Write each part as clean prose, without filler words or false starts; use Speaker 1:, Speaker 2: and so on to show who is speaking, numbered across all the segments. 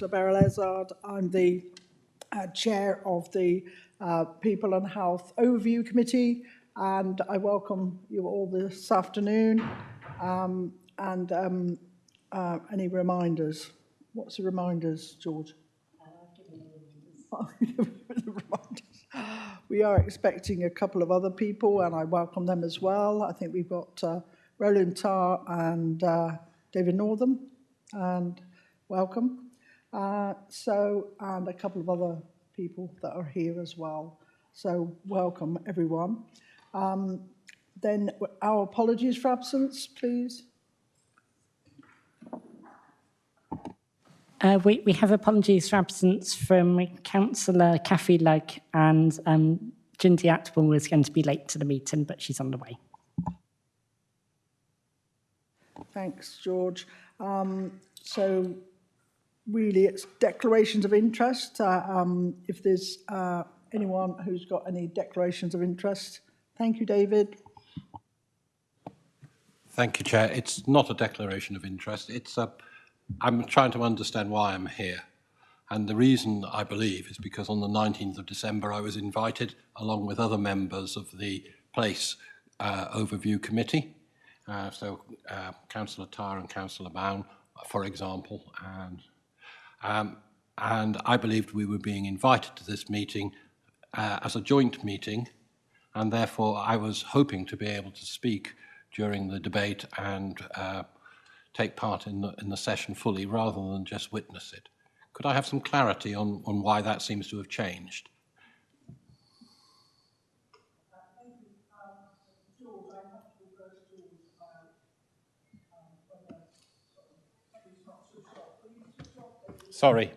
Speaker 1: Beryl Ezard. I'm the chair of the People and Health Overview Committee, and I welcome you all this afternoon. Any reminders? What's the reminders, George? We are expecting a couple of other people, and I welcome them as well. I think we've got Roland Tarr and David Northam, and welcome. And a couple of other people that are here as well. So welcome, everyone. Then our apologies for absence, please.
Speaker 2: We have apologies for absence from Councillor Cathy Lugg, and Jindy Atwell is going to be late to the meeting, but she's on the way.
Speaker 1: Thanks, George. So really, it's declarations of interest. If there's anyone who's got any declarations of interest. Thank you, David.
Speaker 3: Thank you, Chair. It's not a declaration of interest. I'm trying to understand why I'm here. And the reason, I believe, is because on the 19th of December, I was invited, along with other members of the Place Overview Committee. Councillor Tarr and Councillor Bown, for example. And I believed we were being invited to this meeting as a joint meeting. And therefore, I was hoping to be able to speak during the debate and take part in the session fully rather than just witness it. Could I have some clarity on why that seems to have changed? Sorry.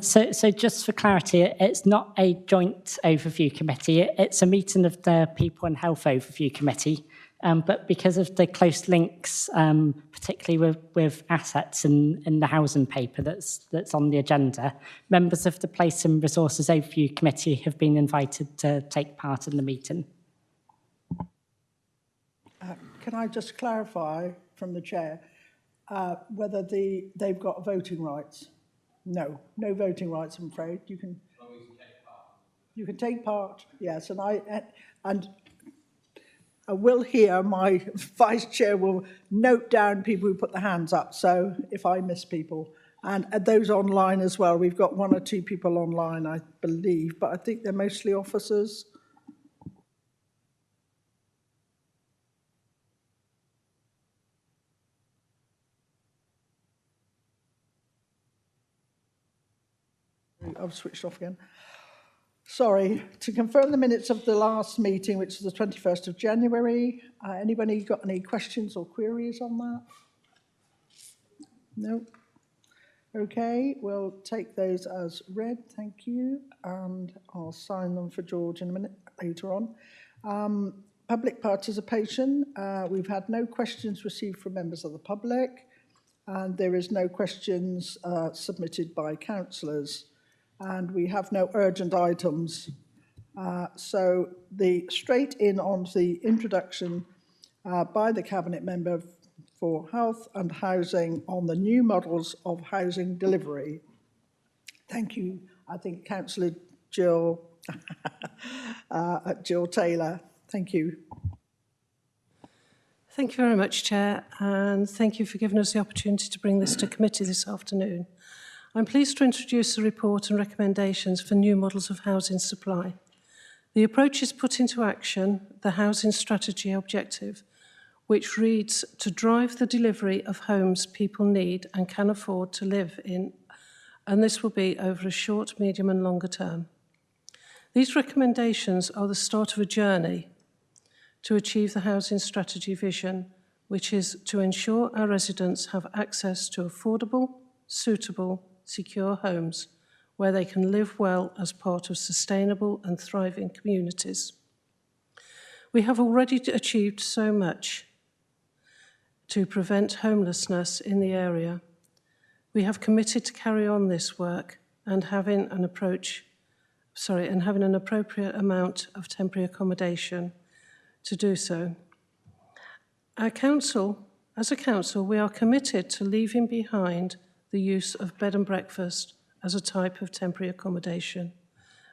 Speaker 2: So just for clarity, it's not a joint overview committee. It's a meeting of the People and Health Overview Committee. But because of the close links, particularly with assets in the housing paper that's on the agenda, members of the Place and Resources Overview Committee have been invited to take part in the meeting.
Speaker 1: Can I just clarify from the chair whether they've got voting rights? No voting rights, I'm afraid. You can take part, yes, and I will hear, my vice chair will note down people who put their hands up, so if I miss people. And those online as well, we've got one or two people online, I believe, but I think they're mostly officers. I've switched off again. Sorry, to confirm the minutes of the last meeting, which is the 21st of January. Anybody got any questions or queries on that? No? Okay, we'll take those as read, thank you. And I'll sign them for George in a minute later on. Public participation, we've had no questions received from members of the public, and there is no questions submitted by councillors. And we have no urgent items. So straight in onto the introduction by the Cabinet Member for Health and Housing on the new models of housing delivery. Thank you, I think, Councillor Jill Taylor. Thank you.
Speaker 4: Thank you very much, Chair, and thank you for giving us the opportunity to bring this to committee this afternoon. I'm pleased to introduce the report and recommendations for new models of housing supply. The approach is put into action the housing strategy objective, which reads to drive the delivery of homes people need and can afford to live in, and this will be over a short, medium and longer term. These recommendations are the start of a journey to achieve the housing strategy vision, which is to ensure our residents have access to affordable, suitable, secure homes where they can live well as part of sustainable and thriving communities. We have already achieved so much to prevent homelessness in the area. We have committed to carry on this work and having an appropriate amount of temporary accommodation to do so. Our council As a council, we are committed to leaving behind the use of bed and breakfast as a type of temporary accommodation.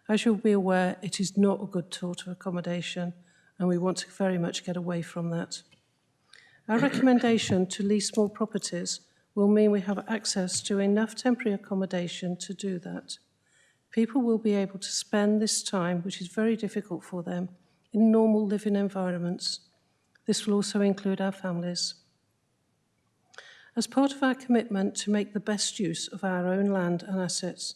Speaker 4: As you'll be aware, it is not a good sort of accommodation, and we want to very much get away from that. Our recommendation to lease small properties will mean we have access to enough temporary accommodation to do that. People will be able to spend this time, which is very difficult for them, in normal living environments. This will also include our families. As part of our commitment to make the best use of our own land and assets,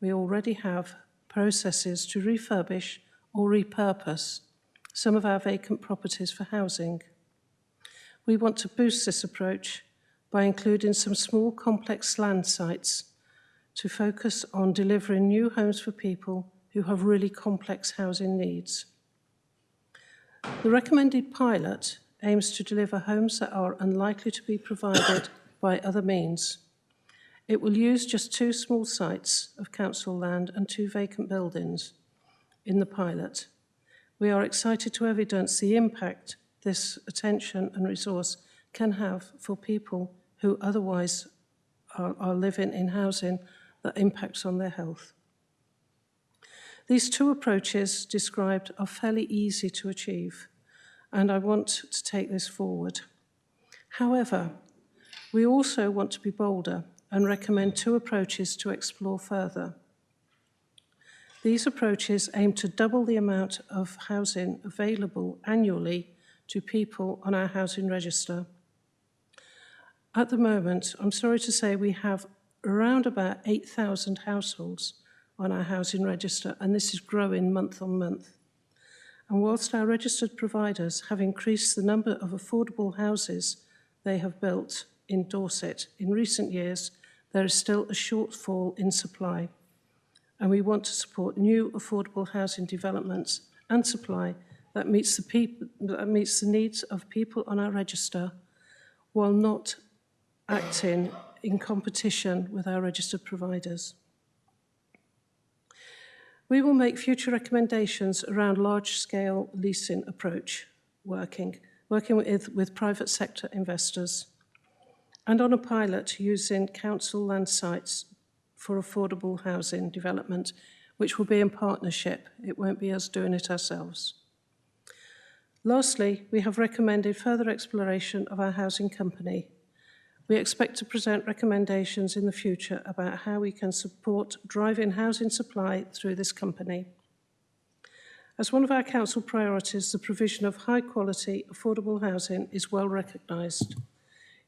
Speaker 4: we already have processes to refurbish or repurpose some of our vacant properties for housing. We want to boost this approach by including some small complex land sites to focus on delivering new homes for people who have really complex housing needs. The recommended pilot aims to deliver homes that are unlikely to be provided by other means. It will use just 2 small sites of council land and 2 vacant buildings in the pilot. We are excited to evidence the impact this attention and resource can have for people who otherwise are living in housing that impacts on their health. These 2 approaches described are fairly easy to achieve, and I want to take this forward. However, we also want to be bolder and recommend 2 approaches to explore further. These approaches aim to double the amount of housing available annually to people on our housing register. At the moment, I'm sorry to say we have around about 8,000 households on our housing register, and this is growing month on month. And whilst our registered providers have increased the number of affordable houses they have built in Dorset in recent years, there is still a shortfall in supply. And we want to support new affordable housing developments and supply that meets the needs of people on our register while not acting in competition with our registered providers. We will make future recommendations around large-scale leasing approach, working with private sector investors, and on a pilot using council land sites for affordable housing development, which will be in partnership. It won't be us doing it ourselves. Lastly, we have recommended further exploration of our housing company. We expect to present recommendations in the future about how we can support driving housing supply through this company. As one of our council priorities, the provision of high-quality, affordable housing is well recognised.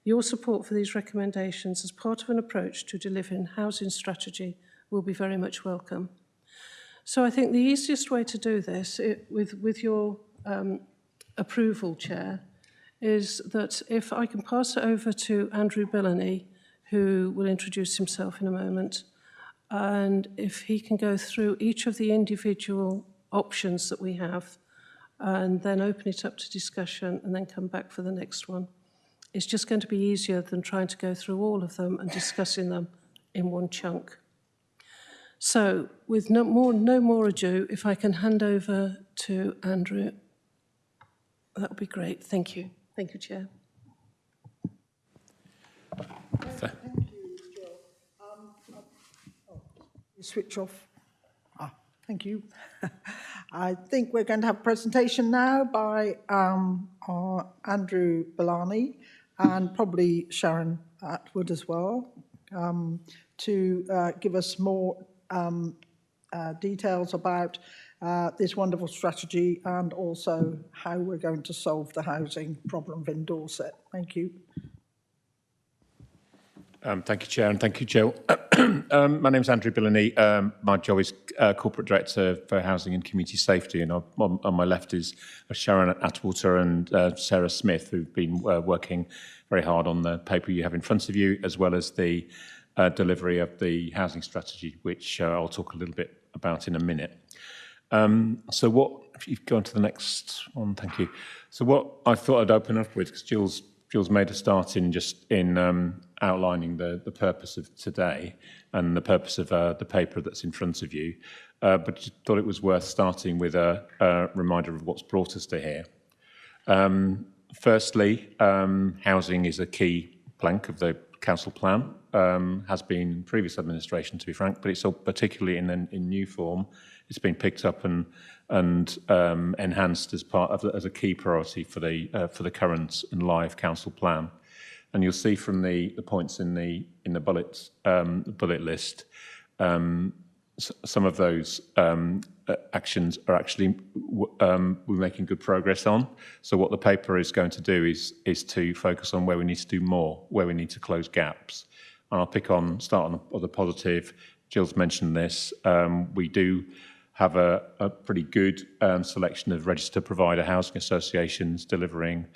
Speaker 4: Your support for these recommendations as part of an approach to delivering housing strategy will be very much welcome. So I think the easiest way to do this, with your approval, Chair, is that if I can pass it over to Andrew Billany, who will introduce himself in a moment, and if he can go through each of the individual options that we have, and then open it up to discussion, and then come back for the next one. It's just going to be easier than trying to go through all of them and discussing them in one chunk. So, with no more ado, if I can hand over to Andrew, that would be great. Thank you. Thank you, Chair.
Speaker 1: Thank you, Jill. You switch off. Thank you. I think we're going to have a presentation now by Andrew Billany and probably Sharon Atwood as well, to give us more details about this wonderful strategy and also how we're going to solve the housing problem in Dorset. Thank you.
Speaker 5: Thank you, Chair, and thank you, Jill. My name is Andrew Billany. My job is Corporate Director for Housing and Community Safety, and on my left is Sharon Atwater and Sarah Smith, who've been working very hard on the paper you have in front of you, as well as the delivery of the housing strategy, which I'll talk a little bit about in a minute. So what, if you go on to the next one, thank you. So what I thought I'd open up with, because Jill's made a start in outlining the purpose of today and the purpose of the paper that's in front of you, but just thought it was worth starting with a reminder of what's brought us to here. Firstly, housing is a key plank of the council plan, has been in previous administration, to be frank, but it's particularly in new form. It's been picked up and enhanced as part of as a key priority for the current and live council plan. And you'll see from the points in the bullet list, some of those actions are actually we're making good progress on. So what the paper is going to do is to focus on where we need to do more, where we need to close gaps. And I'll start on the positive. Jill's mentioned this. We do have a pretty good selection of registered provider housing associations delivering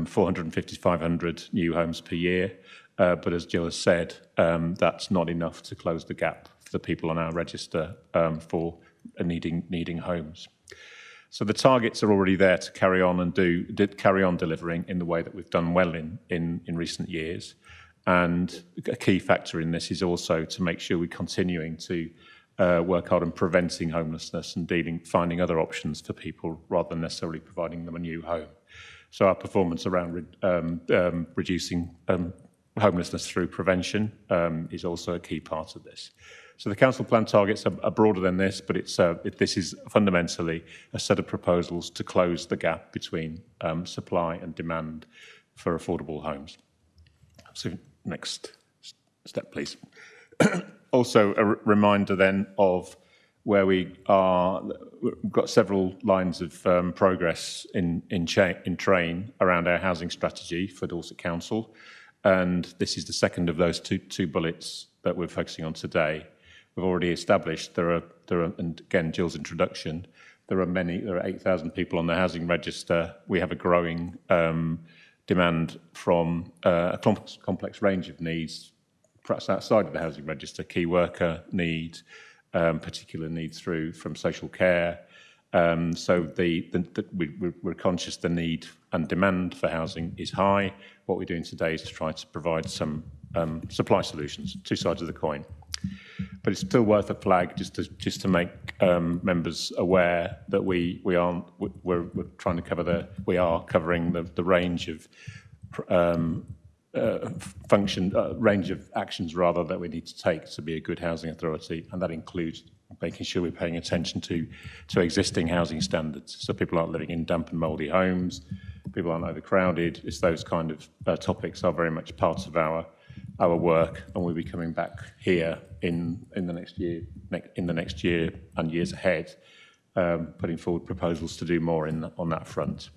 Speaker 5: 450 to 500 new homes per year. But as Jill has said, that's not enough to close the gap for the people on our register for needing homes. So the targets are already there to carry on delivering in the way that we've done well in recent years. And a key factor in this is also to make sure we're continuing to work hard on preventing homelessness and finding other options for people rather than necessarily providing them a new home. So our performance around reducing homelessness through prevention is also a key part of this. So the council plan targets are broader than this, but this is fundamentally a set of proposals to close the gap between supply and demand for affordable homes. So next step, please. Also, a reminder then of where we are. We've got several lines of progress in train around our housing strategy for Dorset Council, and this is the second of those two bullets that we're focusing on today. We've already established there are, and again, Jill's introduction, there are 8,000 people on the housing register. We have a growing demand from a complex range of needs, perhaps outside of the housing register, key worker needs, particular needs from social care. So we're conscious the need and demand for housing is high. What we're doing today is to try to provide some supply solutions, two sides of the coin. But it's still worth a flag just to make members aware that we're trying to cover we are covering the range of range of actions rather that we need to take to be a good housing authority, and that includes making sure we're paying attention to existing housing standards, so people aren't living in damp and mouldy homes, people aren't overcrowded. It's those kind of topics are very much part of our work, and we'll be coming back here in the next year and years ahead, putting forward proposals to do more on that front.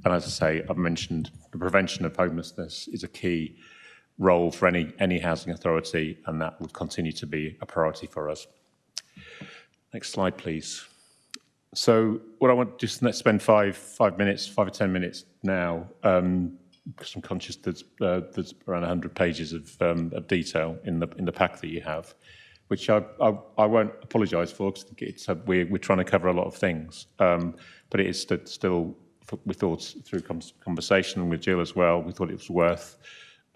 Speaker 5: And as I say, I've mentioned the prevention of homelessness is a key role for any housing authority, and that will continue to be a priority for us. Next slide, please. So what I want just let's spend 5 or 10 minutes now, because I'm conscious there's around 100 pages of detail in the pack that you have, which I won't apologise for, because we're trying to cover a lot of things, but it is still. We thought through conversation with Jill as well, we thought it was worth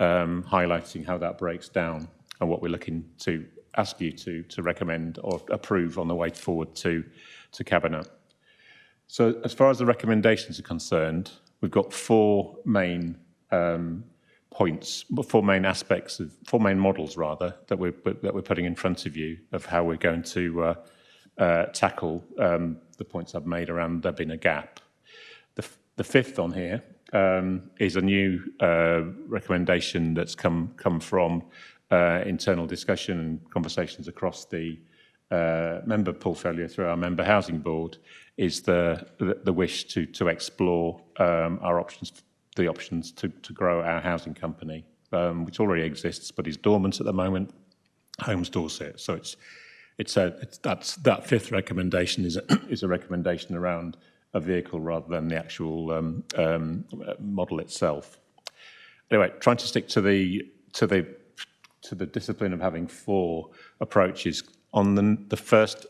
Speaker 5: highlighting how that breaks down and what we're looking to ask you to recommend or approve on the way forward to Cabinet. So as far as the recommendations are concerned, we've got 4 main points, 4 main aspects of 4 main models rather that we're putting in front of you of how we're going to tackle the points I've made around there being a gap. The 5th on here is a new recommendation that's come from internal discussion and conversations across the member portfolio through our member housing board, is the wish to explore our options, the options to grow our housing company, which already exists but is dormant at the moment, Homes Dorset. So that 5th recommendation is a recommendation around a vehicle rather than the actual model itself. Anyway, trying to stick to the discipline of having 4 approaches. On the first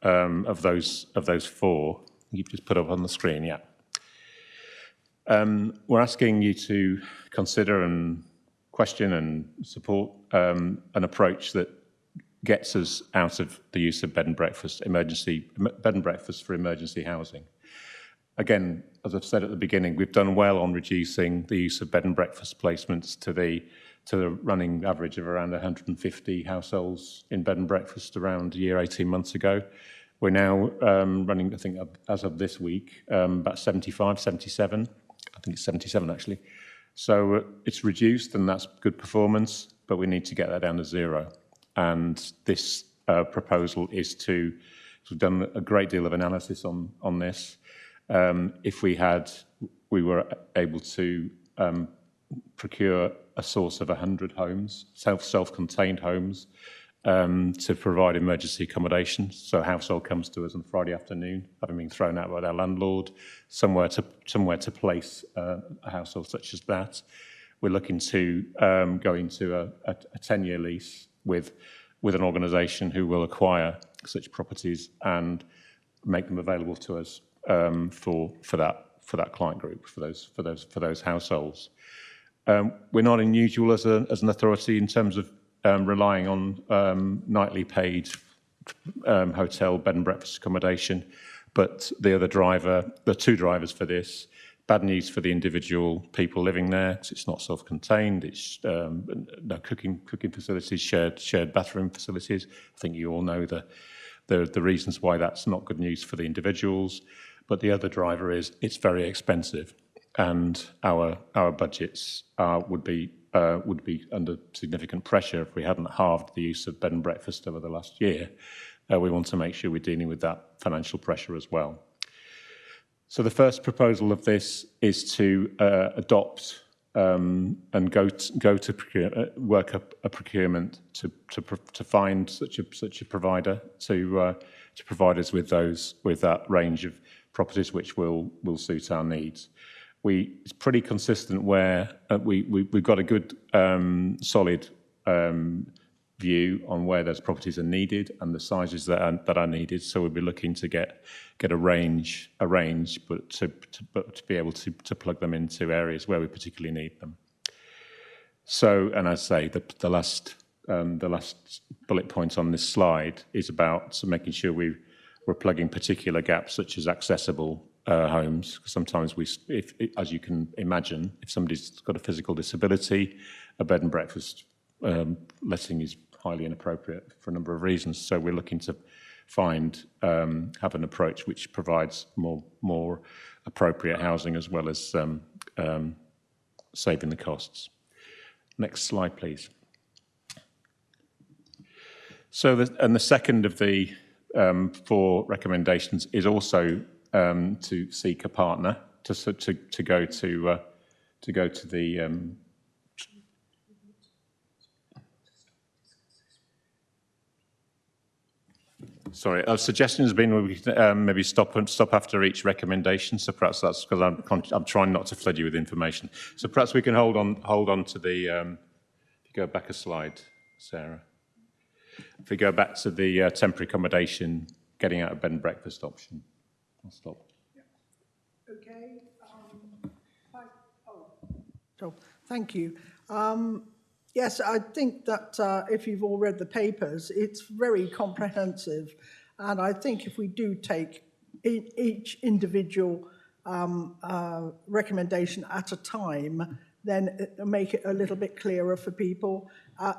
Speaker 5: of those 4, you've just put up on the screen, yeah. We're asking you to consider and question and support an approach that gets us out of the use of bed and breakfast for emergency housing. again, as I've said at the beginning, we've done well on reducing the use of bed and breakfast placements to the running average of around 150 households in bed and breakfast around a year, 18 months ago. We're now running, I think, as of this week, about 75, 77. I think it's 77, actually. So it's reduced, and that's good performance, but we need to get that down to zero. And this proposal is to, we've done a great deal of analysis on this. If we were able to procure a source of 100 homes, self-contained homes, to provide emergency accommodation. So a household comes to us on Friday afternoon, having been thrown out by their landlord, somewhere to place a household such as that. We're looking to go into a 10-year lease with an organisation who will acquire such properties and make them available to us for that client group, for those households. We're not unusual as an authority in terms of relying on nightly paid hotel bed and breakfast accommodation, but the two drivers for this: bad news for the individual people living there, because it's not self-contained. It's no cooking facilities, shared bathroom facilities. I think you all know the reasons why that's not good news for the individuals. But the other driver is it's very expensive, and our budgets would be under significant pressure if we hadn't halved the use of bed and breakfast over the last year. We want to make sure we're dealing with that financial pressure as well. So the first proposal of this is to adopt and work up a procurement to find such a provider to provide us with that range of properties which will suit our needs. It's pretty consistent where we've got a good solid view on where those properties are needed and the sizes that are needed. So we'll be looking to get a range, but to be able to plug them into areas where we particularly need them. So, and as I say, the last bullet point on this slide is about making sure we're plugging particular gaps, such as accessible homes. Sometimes as you can imagine, if somebody's got a physical disability, a bed and breakfast letting is highly inappropriate for a number of reasons. So we're looking to have an approach which provides more appropriate housing, as well as saving the costs. Next slide, please. So, the second of the 4 recommendations is also to seek a partner to go to the. Sorry, a suggestion has been we can maybe stop after each recommendation. So perhaps that's because I'm trying not to flood you with information. So perhaps we can hold on to the. If you go back a slide, Sarah. If we go back to the temporary accommodation, getting out of bed and breakfast option. I'll stop.
Speaker 1: Yeah. Okay. Thank you. Yes, I think that if you've all read the papers, it's very comprehensive. And I think if we do take each individual recommendation at a time, then it'll make it a little bit clearer for people.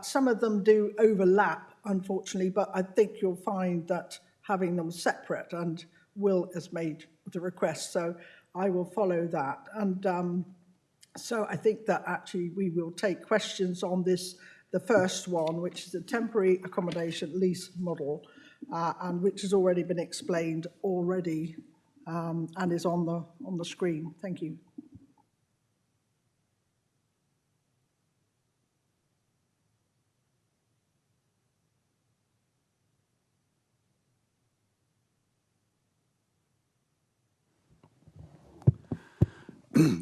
Speaker 1: Some of them do overlap, unfortunately, but I think you'll find that having them separate, and Will has made the request, so I will follow that. And so I think that actually we will take questions on this, the first one, which is the temporary accommodation lease model, and which has already been explained already and is on the screen. Thank you.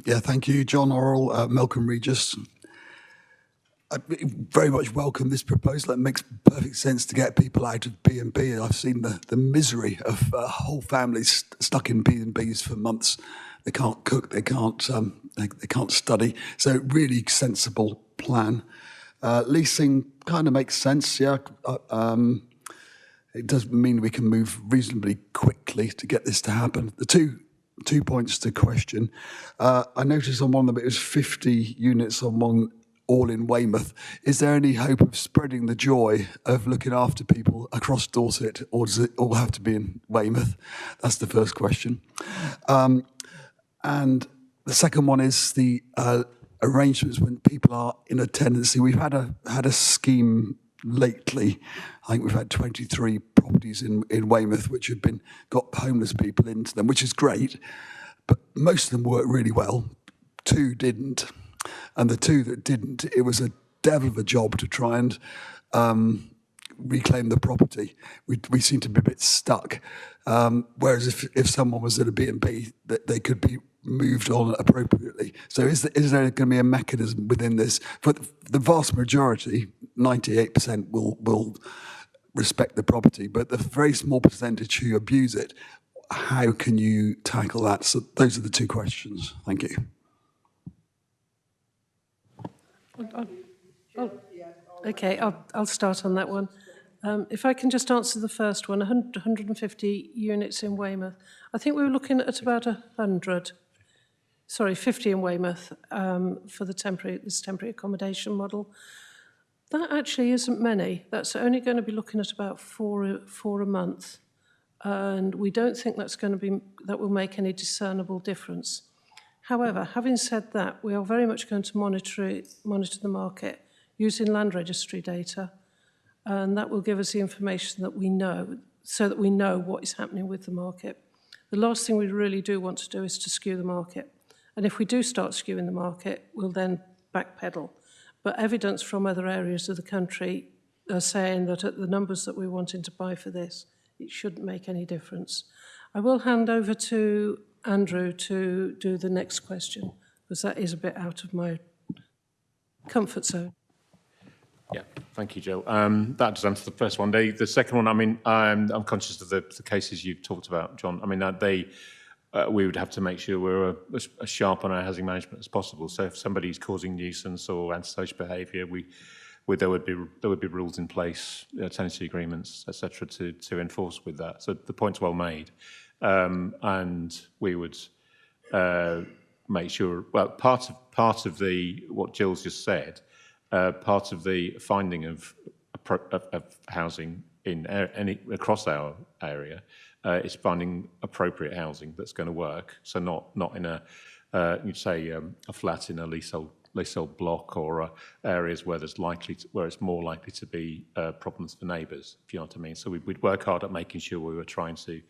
Speaker 6: Yeah, thank you, John Orrell, Malcolm Regis. I very much welcome this proposal. It makes perfect sense to get people out of B&B. I've seen the misery of whole families stuck in B&Bs for months. They can't cook, they can't study. So really sensible plan. Leasing kind of makes sense, yeah. It does mean we can move reasonably quickly to get this to happen. The two 2 points to question. I noticed on one of them it was 50 units on one, all in Weymouth. Is there any hope of spreading the joy of looking after people across Dorset, or does it all have to be in Weymouth? That's the first question. And the second one is the arrangements when people are in a tenancy. We've had a scheme lately. I think we've had 23 properties in Weymouth which have got homeless people into them, which is great, but most of them work really well. 2 didn't. And the 2 that didn't, it was a devil of a job to try and reclaim the property. We seem to be a bit stuck. Whereas if someone was at a B&B, they could be moved on appropriately. So is there going to be a mechanism within this? For the vast majority, 98% will respect the property, but the very small percentage who abuse it, how can you tackle that? So those are the 2 questions. Thank you.
Speaker 4: Okay, I'll start on that one. If I can just answer the first one, 150 units in Weymouth. I think we were looking at about 50 in Weymouth for this temporary accommodation model. That actually isn't many. That's only going to be looking at about four a month. And we don't think that will make any discernible difference. However, having said that, we are very much going to monitor the market using land registry data, and that will give us the information that we know, so that we know what is happening with the market. The last thing we really do want to do is to skew the market. And if we do start skewing the market, we'll then backpedal. But evidence from other areas of the country are saying that at the numbers that we're wanting to buy for this, it shouldn't make any difference. I will hand over to Andrew to do the next question, because that is a bit out of my comfort zone.
Speaker 5: Yeah, thank you, Jill. That does answer the first one. The second one, I mean, I'm conscious of the cases you've talked about, John. I mean, we would have to make sure we're as sharp on our housing management as possible. So if somebody's causing nuisance or antisocial behaviour, there would be rules in place, tenancy agreements, etc., to enforce with that. So the point's well made, and we would make sure. Well, part of what Jill's just said, part of the finding of housing across our area is finding appropriate housing that's going to work. So not in you'd say a flat in a leasehold block, or areas where it's more likely to be problems for neighbours, if you know what I mean. So we'd work hard at making sure we were trying to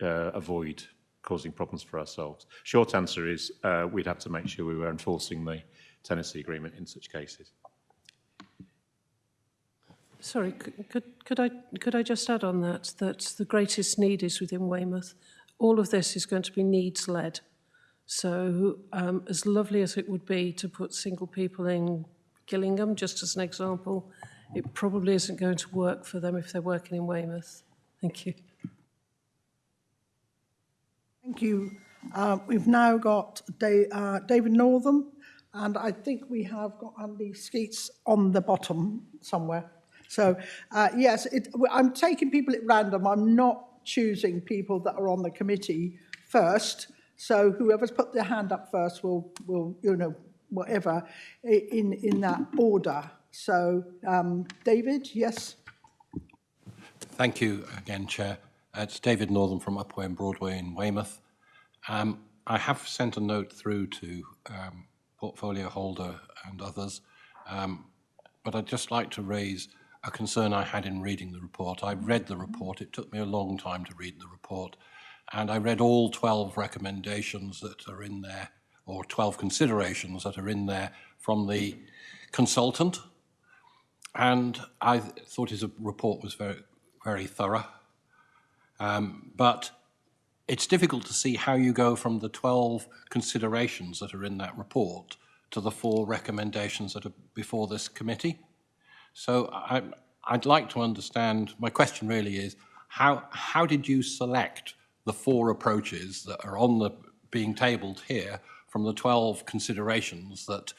Speaker 5: avoid causing problems for ourselves. Short answer is we'd have to make sure we were enforcing the tenancy agreement in such cases.
Speaker 4: Sorry, could I just add on that the greatest need is within Weymouth. All of this is going to be needs-led. So as lovely as it would be to put single people in Gillingham, just as an example, it probably isn't going to work for them if they're working in Weymouth. Thank you.
Speaker 1: Thank you. We've now got David Northam, and I think we have got Andy Skeets on the bottom somewhere. So, yes, I'm taking people at random. I'm not choosing people that are on the committee first. So whoever's put their hand up first will whatever, in that order. So, David, yes?
Speaker 3: Thank you again, Chair. It's David Northam from Upway and Broadway in Weymouth. I have sent a note through to portfolio holder and others, but I'd just like to raise a concern I had in reading the report. I read the report. It took me a long time to read the report, and I read all 12 recommendations that are in there, or 12 considerations that are in there from the consultant, and I thought his report was very, very thorough. But it's difficult to see how you go from the 12 considerations that are in that report to the 4 recommendations that are before this committee. So I'd like to understand, my question really is, how did you select the 4 approaches that are being tabled here from the 12 considerations that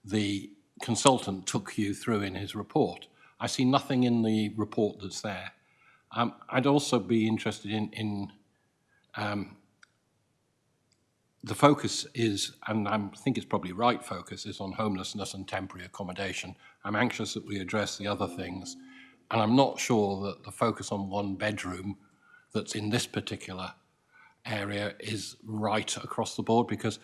Speaker 3: the consultant took you through in his report? I see nothing in the report that's there. I'd also be interested in the focus is, and I think it's probably right focus, is on homelessness and temporary accommodation. I'm anxious that we address the other things. And I'm not sure that the focus on one bedroom that's in this particular area is right across the board, because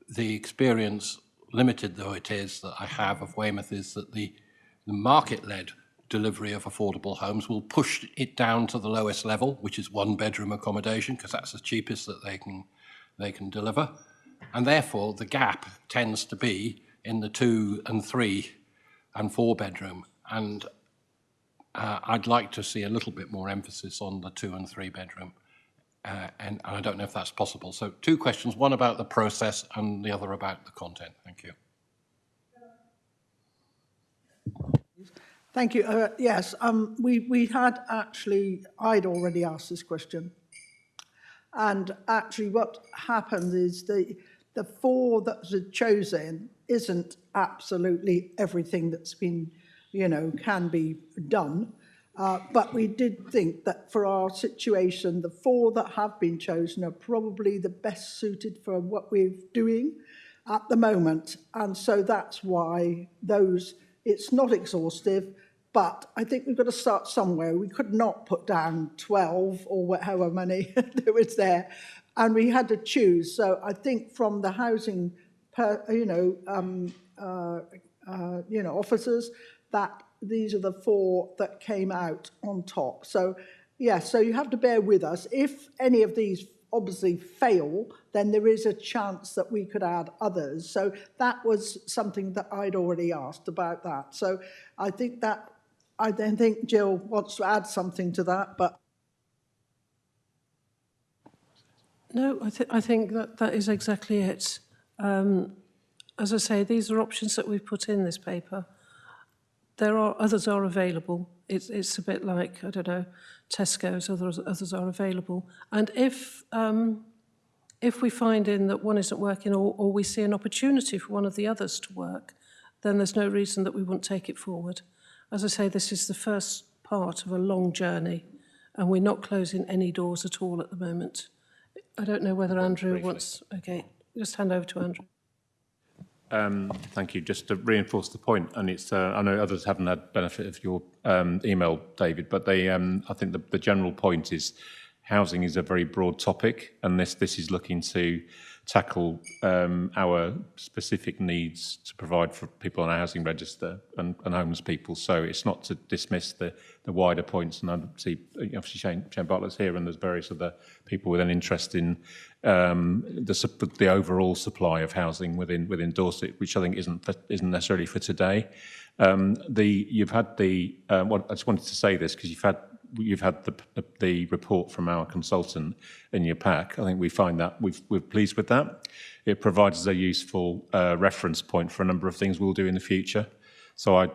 Speaker 3: the experience, limited though it is, that I have of Weymouth is that the market-led delivery of affordable homes will push it down to the lowest level, which is one bedroom accommodation, because that's the cheapest that they can deliver. And therefore, the gap tends to be in the 2 and 3 and 4 bedroom. And I'd like to see a little bit more emphasis on the 2 and 3 bedroom. And I don't know if that's possible. So 2 questions, one about the process and the other about the content. Thank you.
Speaker 1: Thank you. Yes, we had actually, I'd already asked this question. And actually what happens is the 4 that are chosen isn't absolutely everything that's been, can be done. But we did think that for our situation, the 4 that have been chosen are probably the best suited for what we're doing at the moment. And so that's why it's not exhaustive, but I think we've got to start somewhere. We could not put down 12 or however many there was there, and we had to choose. So I think from the housing, officers, that these are the 4 that came out on top. So, yeah, so you have to bear with us. If any of these obviously fail, then there is a chance that we could add others. So that was something that I'd already asked about that. So I then think Jill wants to add something to that, but...
Speaker 4: No, I think that is exactly it. As I say, these are options that we've put in this paper. Others are available. It's a bit like, I don't know, Tesco's, others are available. And if we find in that one isn't working or we see an opportunity for one of the others to work, then there's no reason that we won't take it forward. As I say, this is the first part of a long journey, and we're not closing any doors at all at the moment. I don't know whether Andrew wants... Okay, just hand over to Andrew.
Speaker 5: Thank you. Just to reinforce the point, and it's I know others haven't had benefit of your email, David, but I think the general point is housing is a very broad topic, and this is looking to tackle our specific needs to provide for people on our housing register and homeless people. So it's not to dismiss the wider points, and I see obviously Shane Bartlett's here, and there's various other people with an interest in the overall supply of housing within Dorset, which I think isn't necessarily for today. You've had I just wanted to say this because you've had the report from our consultant in your pack. I think we find that we're pleased with that. It provides us a useful reference point for a number of things we'll do in the future. So I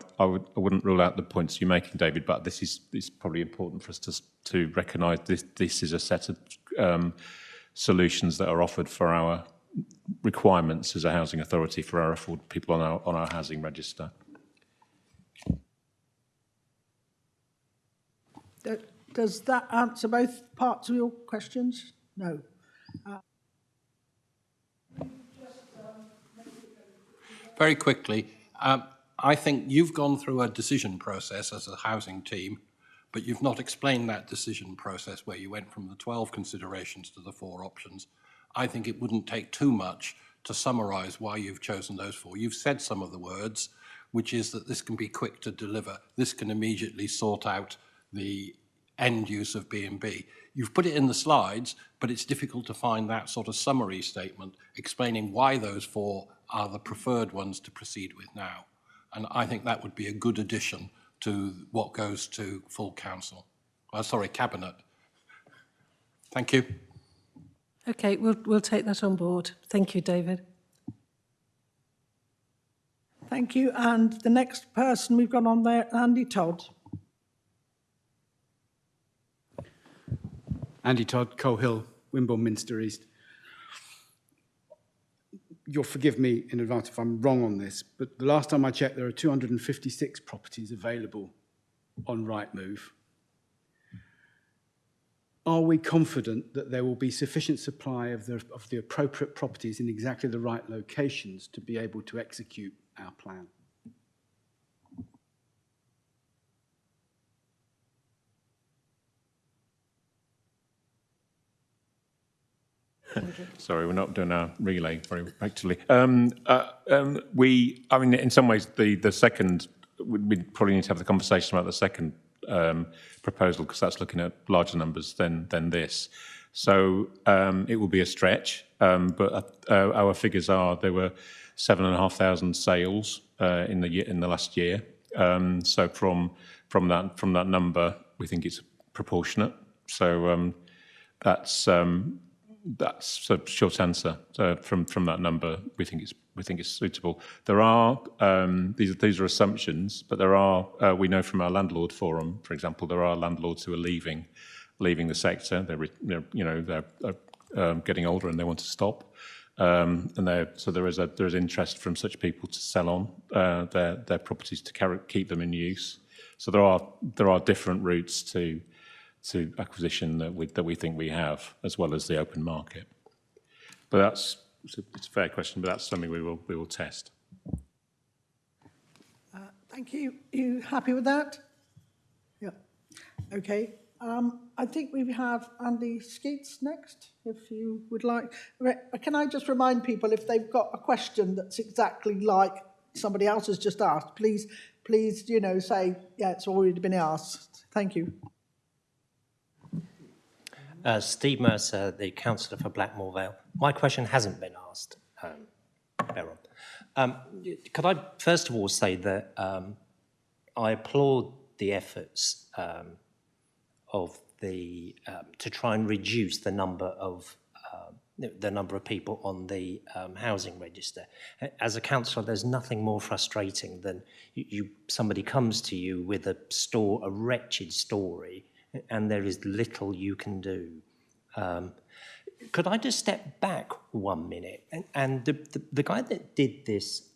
Speaker 5: wouldn't rule out the points you're making, David, but it's probably important for us to recognise this is a set of solutions that are offered for our requirements as a housing authority for our people on our housing register.
Speaker 1: Does that answer both parts of your questions? No.
Speaker 3: Very quickly, I think you've gone through a decision process as a housing team, but you've not explained that decision process where you went from the 12 considerations to the 4 options. I think it wouldn't take too much to summarise why you've chosen those 4. You've said some of the words, which is that this can be quick to deliver. This can immediately sort out the end use of B&B. You've put it in the slides, but it's difficult to find that sort of summary statement explaining why those 4 are the preferred ones to proceed with now. And I think that would be a good addition to what goes to full council. Cabinet. Thank you.
Speaker 4: Okay, we'll take that on board. Thank you, David.
Speaker 1: Thank you. And the next person we've got on there, Andy Todd.
Speaker 7: Andy Todd, Coal Hill, Wimborne, Minster East. You'll forgive me in advance if I'm wrong on this, but the last time I checked, there are 256 properties available on Rightmove. are we confident that there will be sufficient supply of the appropriate properties in exactly the right locations to be able to execute our plan?
Speaker 5: Sorry, we're not doing our relay very actually. I mean, in some ways, the second, we probably need to have the conversation about the second proposal, because that's looking at larger numbers than this. So it will be a stretch, but our figures are there were 7,500 sales in the last year. So from that number, we think it's proportionate. So that's a short answer. From that number, we think it's suitable. There are these are assumptions, but there are we know from our landlord forum, for example, there are landlords who are leaving the sector. They're getting older and they want to stop, and so there is interest from such people to sell on their properties to keep them in use. So there are different routes to acquisition that we think we have, as well as the open market. But it's a fair question, but that's something we will test.
Speaker 1: Thank you. You happy with that? Yeah. Okay. I think we have Andy Skeets next, if you would like. Can I just remind people, if they've got a question that's exactly like somebody else has just asked, please, say, yeah, it's already been asked. Thank you.
Speaker 8: Steve Mercer, the councillor for Blackmore Vale. My question hasn't been asked, Beryl. Could I first of all say that I applaud the efforts of to try and reduce the number of people on the housing register. As a councillor, there's nothing more frustrating than somebody comes to you with a wretched story, and there is little you can do. Could I just step back 1 minute? And the guy that did this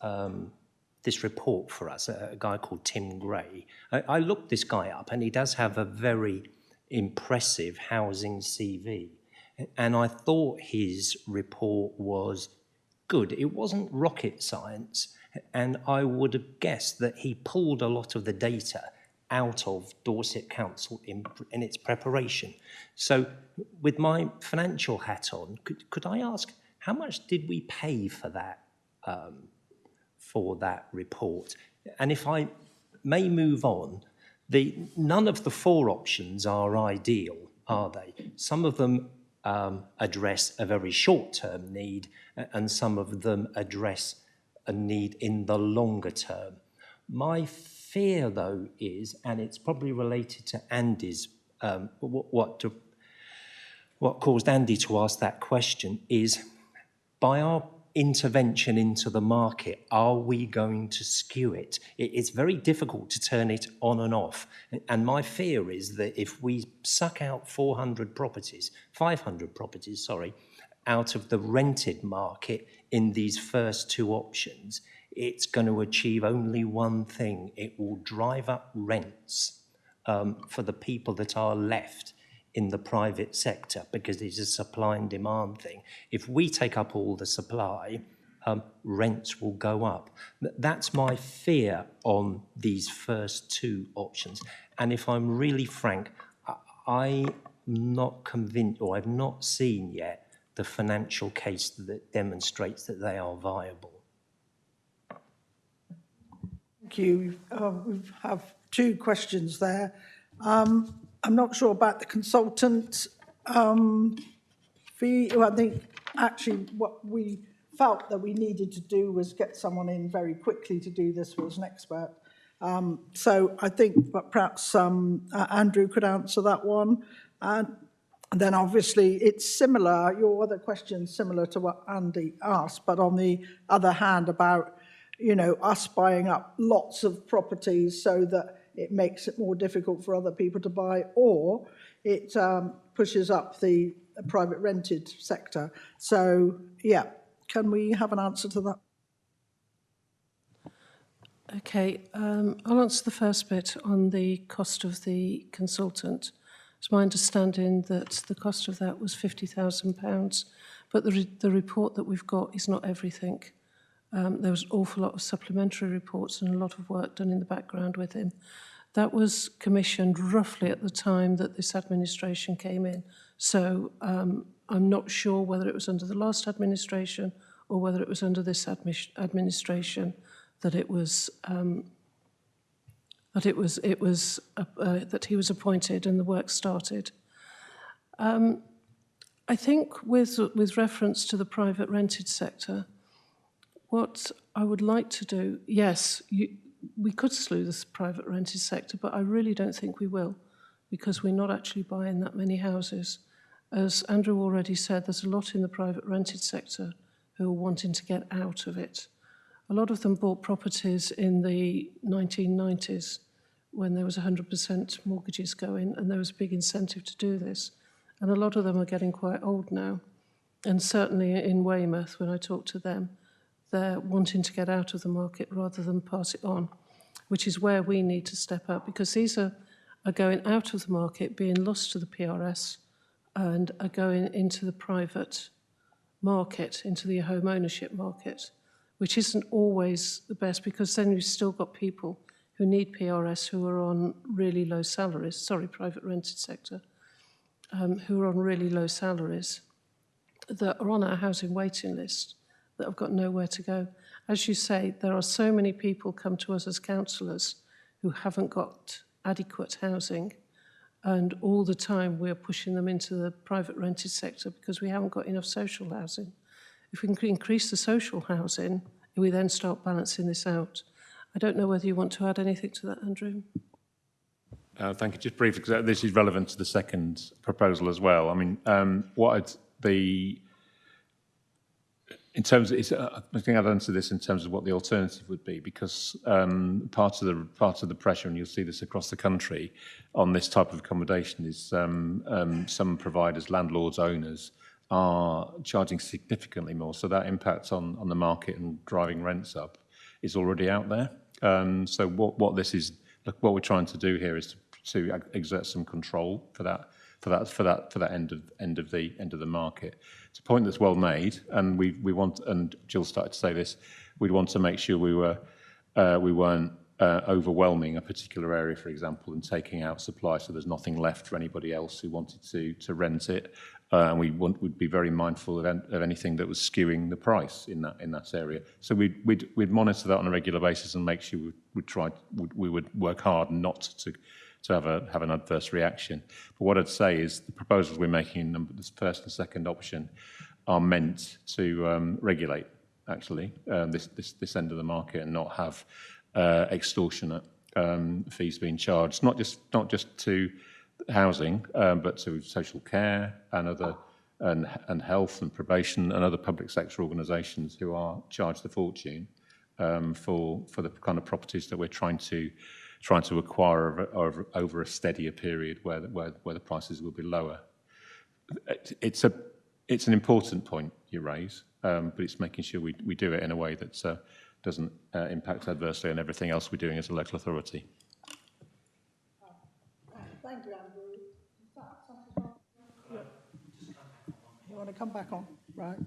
Speaker 8: report for us, a guy called Tim Gray, I looked this guy up, and he does have a very impressive housing CV. And I thought his report was good. It wasn't rocket science, and I would have guessed that he pulled a lot of the data out of Dorset Council in its preparation. So with my financial hat on, could I ask, how much did we pay for that report? And if I may move on, none of the four options are ideal, are they? Some of them address a very short-term need, and some of them address a need in the longer term. My fear, though, is, and it's probably related to Andy's, what caused Andy to ask that question is, by our intervention into the market, are we going to skew it? It's very difficult to turn it on and off. And my fear is that if we suck out 500 properties, out of the rented market in these first two options, it's going to achieve only one thing. It will drive up rents for the people that are left in the private sector, because it's a supply and demand thing. If we take up all the supply, rents will go up. That's my fear on these first two options. And if I'm really frank, I'm not convinced, or I've not seen yet, the financial case that demonstrates that they are viable.
Speaker 1: Thank you. We have two questions there. I'm not sure about the consultant fee. Well, I think actually what we felt that we needed to do was get someone in very quickly to do this who was an expert. So I think perhaps Andrew could answer that one. And then obviously it's similar, your other question similar to what Andy asked, but on the other hand about, us buying up lots of properties so that it makes it more difficult for other people to buy, or it pushes up the private rented sector. So, yeah, can we have an answer to that?
Speaker 4: Okay, I'll answer the first bit on the cost of the consultant. It's my understanding that the cost of that was £50,000, but the report that we've got is not everything. There was an awful lot of supplementary reports and a lot of work done in the background with him. That was commissioned roughly at the time that this administration came in. So I'm not sure whether it was under the last administration or whether it was under this administration that that he was appointed and the work started. I think with reference to the private rented sector, what I would like to do, yes, we could slew this private rented sector, but I really don't think we will, because we're not actually buying that many houses. As Andrew already said, there's a lot in the private rented sector who are wanting to get out of it. A lot of them bought properties in the 1990s when there was 100% mortgages going, and there was a big incentive to do this. And a lot of them are getting quite old now. And certainly in Weymouth, when I talk to them, they're wanting to get out of the market rather than pass it on, which is where we need to step up, because these are going out of the market, being lost to the PRS, and are going into the private market, into the home ownership market, which isn't always the best, because then you've still got people who need PRS who are on really low salaries, private rented sector, who are on really low salaries, that are on our housing waiting list, that have got nowhere to go. As you say, there are so many people come to us as councillors who haven't got adequate housing, and all the time we're pushing them into the private rented sector because we haven't got enough social housing. If we can increase the social housing, we then start balancing this out. I don't know whether you want to add anything to that, Andrew.
Speaker 5: Thank you. Just briefly, because this is relevant to the second proposal as well. I mean, in terms of, I think I'd answer this in terms of what the alternative would be, because part of the pressure, and you'll see this across the country, on this type of accommodation is some providers, landlords, owners, are charging significantly more. So that impact on the market and driving rents up is already out there. So what we're trying to do here is to exert some control for that end of the market. It's a point that's well made, and we want, and Jill started to say this, we'd want to make sure we weren't overwhelming a particular area, for example, and taking out supply so there's nothing left for anybody else who wanted to rent it. And we'd be very mindful of anything that was skewing the price in that area. So we'd monitor that on a regular basis and make sure we would work hard not to have an adverse reaction. But what I'd say is the proposals we're making in this first and second option are meant to regulate actually this end of the market and not have extortionate fees being charged, not just to housing, but to social care and other and health and probation and other public sector organisations who are charged a fortune for the kind of properties that we're trying to acquire over a steadier period where the prices will be lower. It's an important point you raise, but it's making sure we do it in a way that doesn't impact adversely on everything else we're doing as a local authority.
Speaker 1: Thank you, Andrew. You want to come back on, right?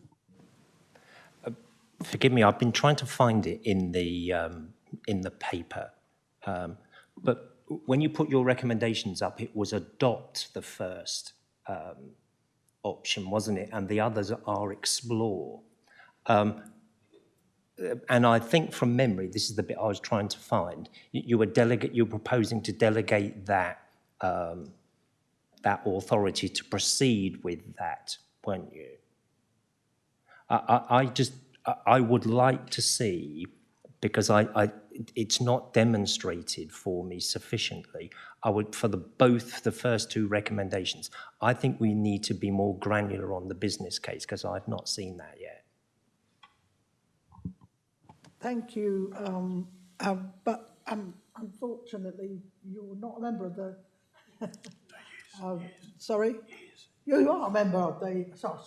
Speaker 8: Forgive me, I've been trying to find it in the paper, but when you put your recommendations up, it was adopt the first option, wasn't it? And the others are explore. And I think from memory, this is the bit I was trying to find. You were proposing to delegate that authority to proceed with that, weren't you? I would like to see, because it's not demonstrated for me sufficiently. For both the first two recommendations, I think we need to be more granular on the business case, because I've not seen that yet.
Speaker 1: Thank you, but unfortunately, you're not a member of the... sorry? You are a member of the... Sorry.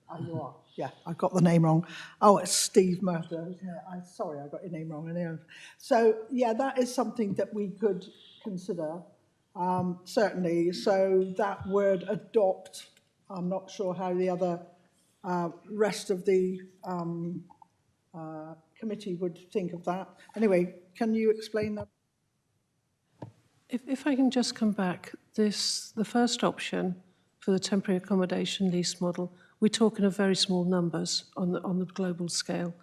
Speaker 1: Oh, you are. Yeah, I got the name wrong. Oh, it's Steve Murder, isn't it? Sorry, I got your name wrong. Anyway. So, yeah, that is something that we could consider. certainly. So that word adopt, I'm not sure how the other rest of the committee would think of that. Anyway, can you explain that?
Speaker 4: If I can just come back, the first option for the temporary accommodation lease model, we're talking of very small numbers on the global scale.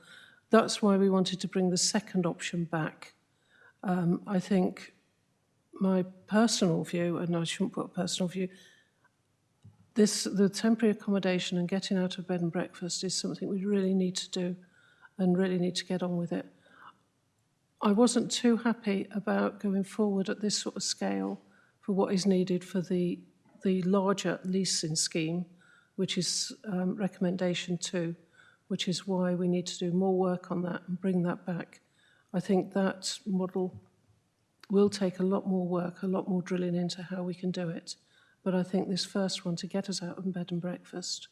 Speaker 4: That's why we wanted to bring the second option back. I think my personal view, and I shouldn't put a personal view, the temporary accommodation and getting out of bed and breakfast is something we really need to do and really need to get on with it. I wasn't too happy about going forward at this sort of scale for what is needed for the larger leasing scheme, which is recommendation 2, which is why we need to do more work on that and bring that back. I think that model will take a lot more work, a lot more drilling into how we can do it. But I think this first one, to get us out of bed and breakfast,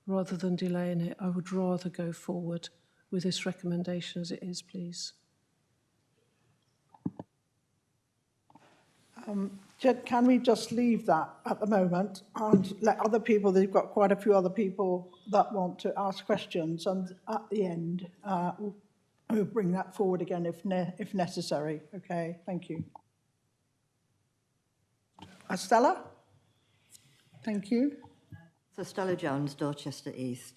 Speaker 4: rather than delaying it, I would rather go forward with this recommendation as it is, please.
Speaker 1: Jed, can we just leave that at the moment and let other people, they've got quite a few other people that want to ask questions, and at the end, we'll bring that forward again if necessary. Okay, thank you. Stella? Thank you.
Speaker 9: So Stella Jones, Dorchester East.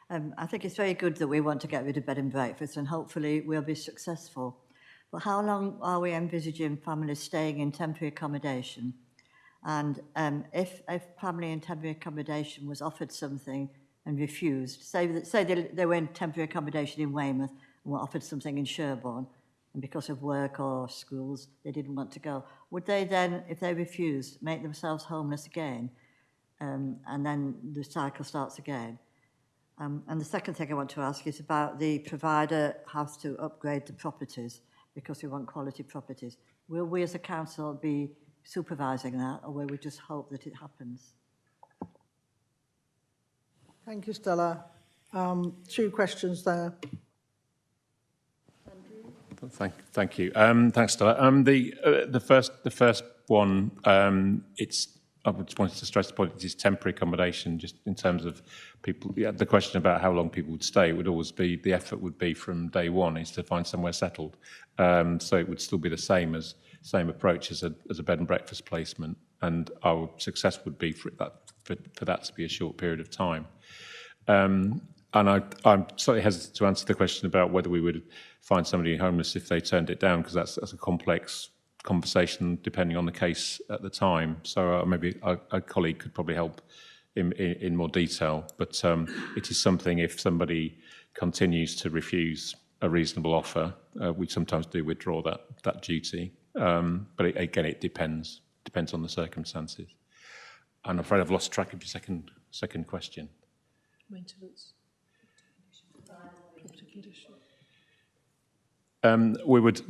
Speaker 9: I think it's very good that we want to get rid of bed and breakfast, and hopefully we'll be successful. But how long are we envisaging families staying in temporary accommodation? And if family in temporary accommodation was offered something and refused, say they were in temporary accommodation in Weymouth and were offered something in Sherborne, and because of work or schools they didn't want to go, would they then, if they refused, make themselves homeless again? And then the cycle starts again. And the second thing I want to ask is about the provider has to upgrade the properties because we want quality properties. Will we as a council be supervising that, or will we just hope that it happens?
Speaker 1: Thank you, Stella. 2 questions there.
Speaker 5: Thank you. Thanks, Stella. The first one, I just wanted to stress the point, it is temporary accommodation, just in terms of people. Yeah, the question about how long people would stay would always be, the effort would be from day one is to find somewhere settled. So it would still be the same approach as a bed and breakfast placement, and our success would be for that to be a short period of time. And I'm slightly hesitant to answer the question about whether we would find somebody homeless if they turned it down, because that's a complex conversation depending on the case at the time. So maybe a colleague could probably help in more detail. But it is something, if somebody continues to refuse a reasonable offer, we sometimes do withdraw that duty. But again, it depends on the circumstances. I'm afraid I've lost track of your second question.
Speaker 4: Maintenance. Property condition.
Speaker 5: We would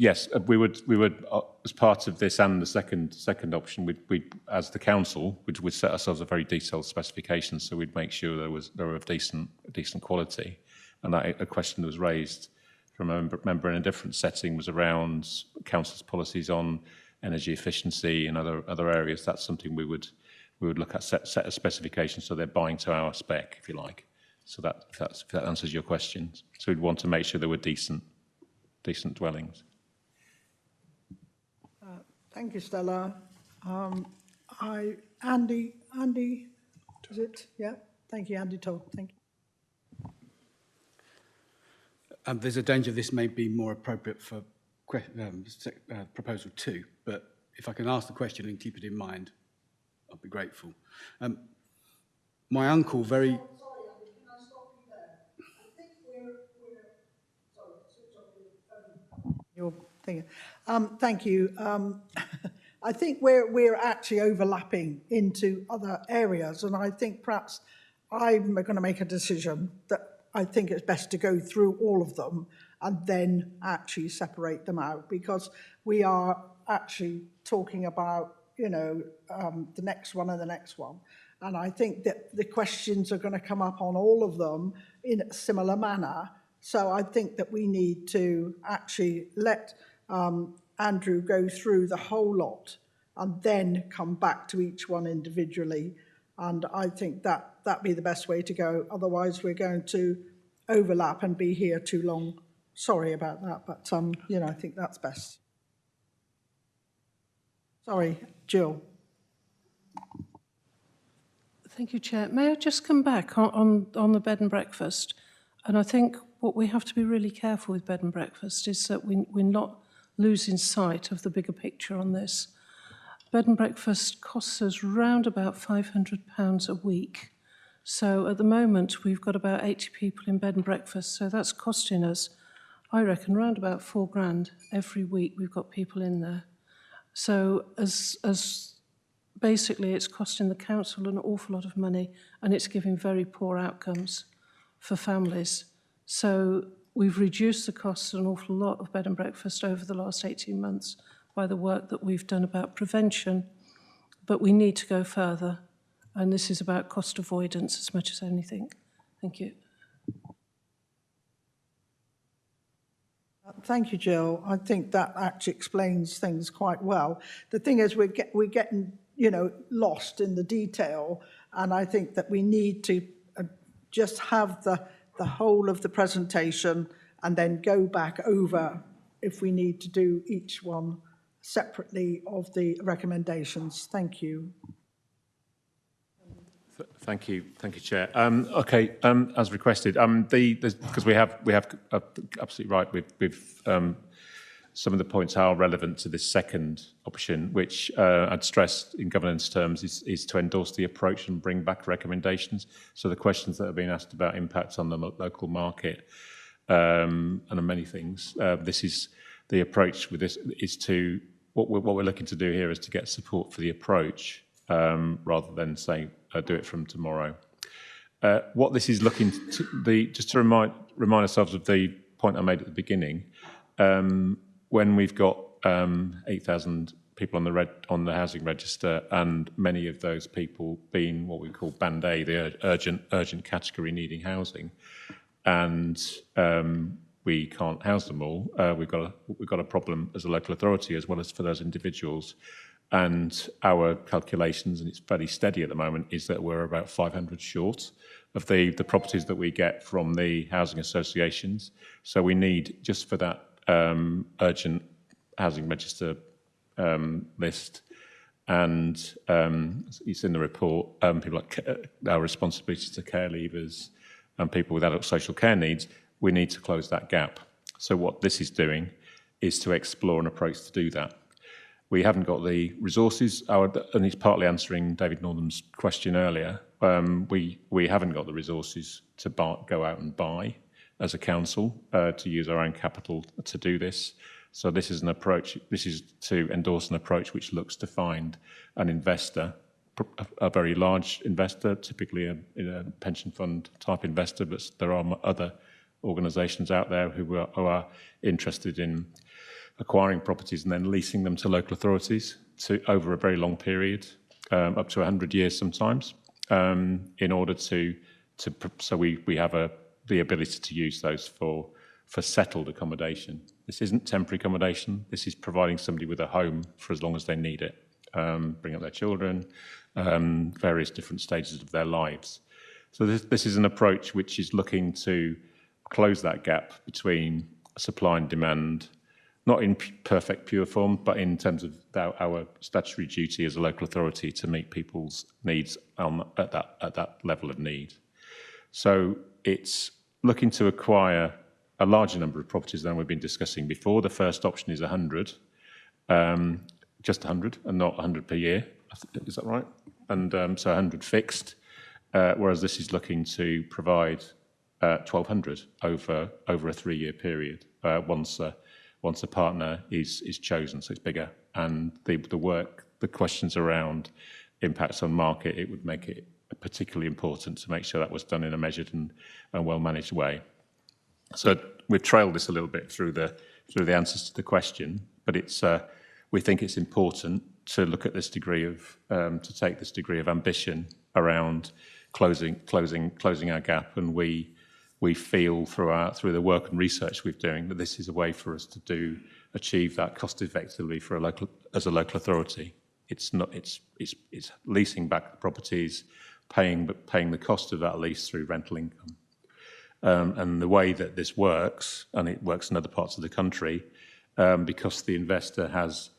Speaker 5: as part of this and the second option, we as the council would set ourselves a very detailed specification, so we'd make sure they were of decent quality. And a question that was raised from a member in a different setting was around council's policies on energy efficiency and other areas. That's something we would look at, set a specification so they're buying to our spec, if you like. So if that answers your question. So we'd want to make sure they were decent dwellings.
Speaker 1: Thank you, Stella. Andy, is it? Yeah. Thank you, Andy Toll. Thank you.
Speaker 7: There's a danger this may be more appropriate for proposal 2, but if I can ask the question and keep it in mind, I'll be grateful. My uncle very...
Speaker 1: Thank you. I think we're actually overlapping into other areas, and I think perhaps I'm going to make a decision that I think it's best to go through all of them and then actually separate them out, because we are actually talking about, the next one and the next one. And I think that the questions are going to come up on all of them in a similar manner. So I think that we need to actually let Andrew go through the whole lot and then come back to each one individually. And I think that'd be the best way to go. Otherwise, we're going to overlap and be here too long. Sorry about that, but you know, I think that's best. Sorry, Jill.
Speaker 4: Thank you, Chair. May I just come back on the bed and breakfast? And I think what we have to be really careful with bed and breakfast is that we're not losing sight of the bigger picture on this. Bed and breakfast costs us round about £500 a week. So at the moment, we've got about 80 people in bed and breakfast. So that's costing us, I reckon, round about £4,000 every week we've got people in there. So as basically it's costing the council an awful lot of money, and it's giving very poor outcomes for families. So we've reduced the costs an awful lot of bed and breakfast over the last 18 months by the work that we've done about prevention, but we need to go further, and this is about cost avoidance as much as anything. Thank you.
Speaker 1: Thank you, Jill. I think that actually explains things quite well. The thing is, we're getting, you know, lost in the detail, and I think that we need to just have the whole of the presentation and then go back over if we need to do each one separately of the recommendations. Thank you.
Speaker 5: Thank you, Chair. Okay, as requested, because we have absolutely right with some of the points are relevant to this second option, which I'd stress in governance terms is to endorse the approach and bring back recommendations. So the questions that have been asked about impacts on the local market and on many things, this is the approach with this is to what we're looking to do here is to get support for the approach rather than saying do it from tomorrow. What this is looking to just to remind ourselves of the point I made at the beginning. When we've got 8,000 people on the housing register, and many of those people being what we call Band A, the urgent category needing housing, and we can't house them all. We've got a problem as a local authority as well as for those individuals. And our calculations, and it's fairly steady at the moment, is that we're about 500 short of the properties that we get from the housing associations. So we need, just for that urgent housing register list, and it's in the report, people like our responsibility to care leavers and people with adult social care needs, we need to close that gap. So what this is doing is to explore an approach to do that. We haven't got the resources, and it's partly answering David Northam's question earlier. We haven't got the resources to go out and buy as a council to use our own capital to do this. So this is an approach. This is to endorse an approach which looks to find an investor, a very large investor, typically a pension fund type investor, but there are other organisations out there who are interested in acquiring properties and then leasing them to local authorities over a very long period, up to 100 years sometimes, in order so we have the ability to use those for settled accommodation. This isn't temporary accommodation. This is providing somebody with a home for as long as they need it, bring up their children, various different stages of their lives. So this is an approach which is looking to close that gap between supply and demand, not in perfect pure form, but in terms of our statutory duty as a local authority to meet people's needs at that level of need. So it's looking to acquire a larger number of properties than we've been discussing before. The first option is 100, just 100, and not 100 per year. Is that right? And so 100 fixed, whereas this is looking to provide 1,200 over a 3-year period once a partner is chosen, so it's bigger. And the questions around impacts on market, it would make it particularly important to make sure that was done in a measured and well-managed way. So we've trailed this a little bit through the answers to the question, but we think it's important to look at this degree of to take this degree of ambition around closing our gap, and we feel through the work and research we're doing that this is a way for us to achieve that cost effectively as a local authority. It's not. It's leasing back the properties, paying the cost of that lease through rental income. And the way that this works, and it works in other parts of the country, because the investor has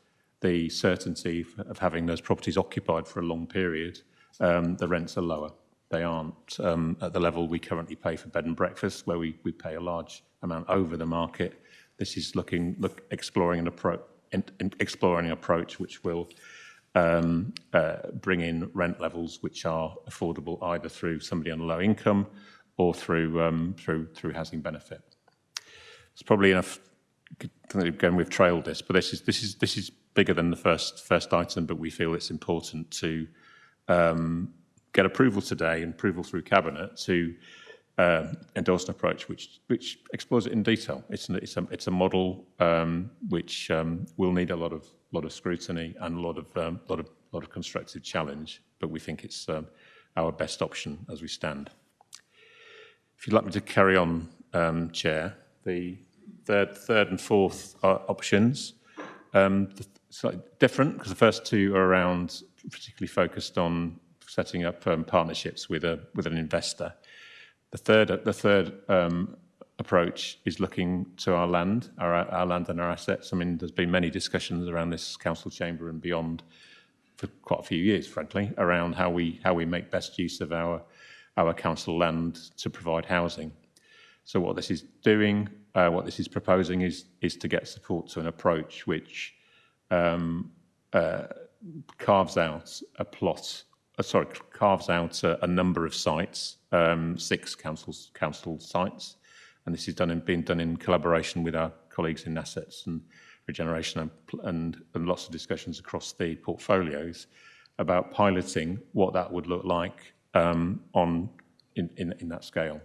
Speaker 5: the certainty of having those properties occupied for a long period, the rents are lower. They aren't at the level we currently pay for bed and breakfast, where we pay a large amount over the market. This is exploring an approach which will bring in rent levels which are affordable either through somebody on a low income or through housing benefit. It's probably enough. Again, we've trailed this, but this is bigger than the first item. But we feel it's important to get approval today and approval through cabinet to endorse an approach which explores it in detail. It's a model which will need a lot of scrutiny and a lot of constructive challenge. But we think it's our best option as we stand. If you'd like me to carry on, Chair, the third and fourth options, slightly different because the first two are around particularly focused on setting up partnerships with an investor. The third approach is looking to our land and our assets. I mean, there's been many discussions around this council chamber and beyond for quite a few years, frankly, around how we make best use of our council land to provide housing. So what this is doing, what this is proposing is to get support to an approach which carves out a number of sites, 6 council sites, and this is being done in collaboration with our colleagues in assets and regeneration and lots of discussions across the portfolios about piloting what that would look like in that scale.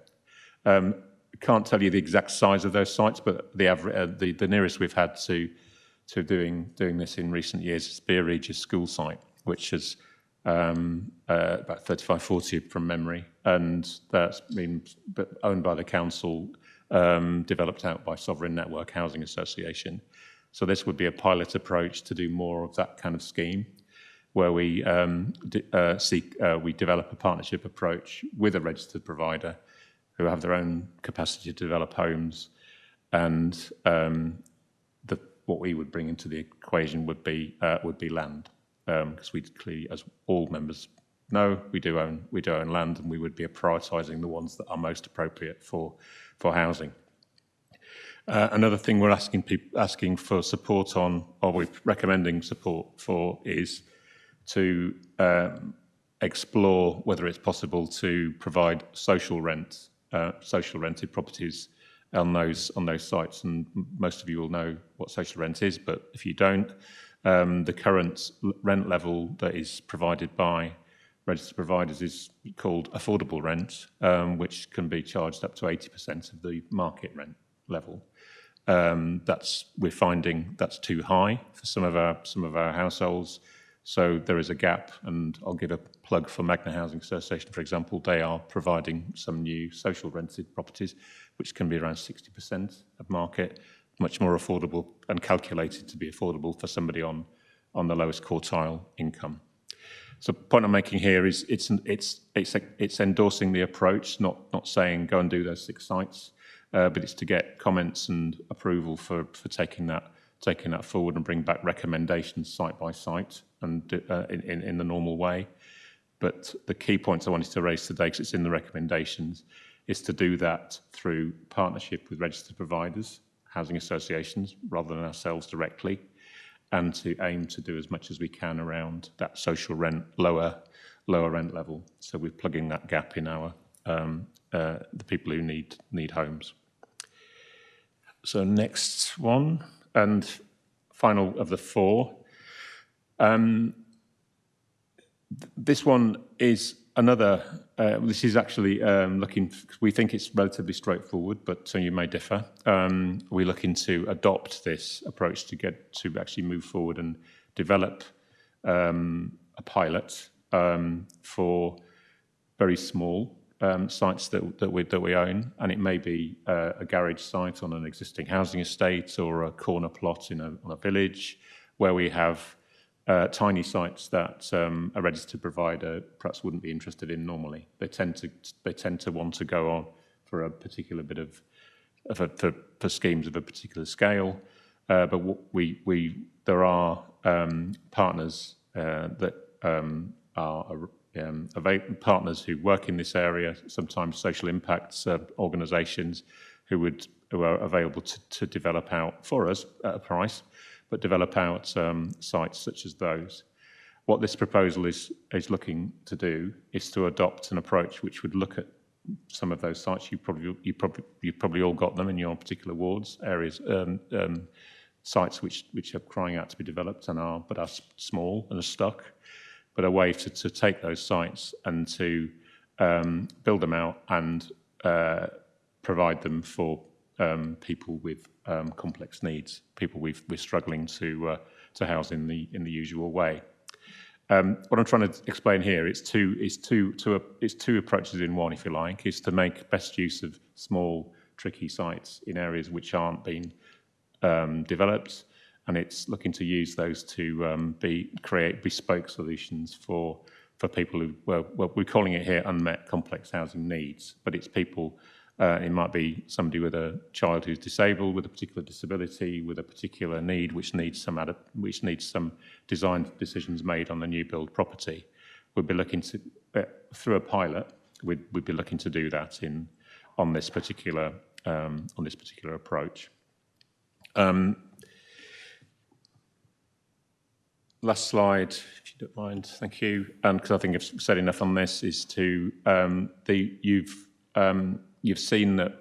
Speaker 5: Can't tell you the exact size of those sites, but the nearest we've had to doing this in recent years is Bere Regis school site, which is about 35-40 from memory, and that's been owned by the council, developed out by Sovereign Network Housing Association. So this would be a pilot approach to do more of that kind of scheme, where we we develop a partnership approach with a registered provider who have their own capacity to develop homes, and what we would bring into the equation would be land, because we clearly, as all members know, we do own land, and we would be prioritising the ones that are most appropriate for housing. Another thing we're asking for support on, or we're recommending support for, is to explore whether it's possible to provide social rented properties on those sites. And most of you will know what social rent is, but if you don't, the current rent level that is provided by registered providers is called affordable rent, which can be charged up to 80% of the market rent level. We're finding that's too high for some of our households. So there is a gap, and I'll give a plug for Magna Housing Association, for example. They are providing some new social rented properties, which can be around 60% of market, much more affordable and calculated to be affordable for somebody on the lowest quartile income. So the point I'm making here is it's endorsing the approach, not saying go and do those 6 sites, but it's to get comments and approval for taking that forward and bring back recommendations site by site and in the normal way. But the key points I wanted to raise today, because it's in the recommendations, is to do that through partnership with registered providers, housing associations, rather than ourselves directly, and to aim to do as much as we can around that social rent, lower rent level. So we're plugging that gap in our the people who need homes. So next one, and final of the 4. This one is another, this is actually we think it's relatively straightforward, but so you may differ. We're looking to adopt this approach to actually move forward and develop a pilot for very small sites that we own, and it may be a garage site on an existing housing estate or a corner plot on a village where we have tiny sites that a registered provider perhaps wouldn't be interested in normally. They tend to want to go on for a particular bit of for schemes of a particular scale. But there are partners that are partners who work in this area, sometimes social impacts organisations who are available to develop out for us at a price, but develop out sites such as those. What this proposal is looking to do is to adopt an approach which would look at some of those sites. You've probably all got them in your particular wards, areas, sites which are crying out to be developed and are small and are stuck, but a way to take those sites and to build them out and provide them for people with complex needs, people we're struggling to house in the usual way. What I'm trying to explain here is two approaches in one, if you like, is to make best use of small, tricky sites in areas which aren't being developed, and it's looking to use those to create bespoke solutions for people who, well, we're calling it here unmet complex housing needs, but it's people. It might be somebody with a child who's disabled, with a particular disability, with a particular need, which needs some design decisions made on the new build property. We'd be looking to, through a pilot, we'd be looking to do that on this particular approach. Last slide, if you don't mind, thank you. Because I think I've said enough on this, is to you've seen that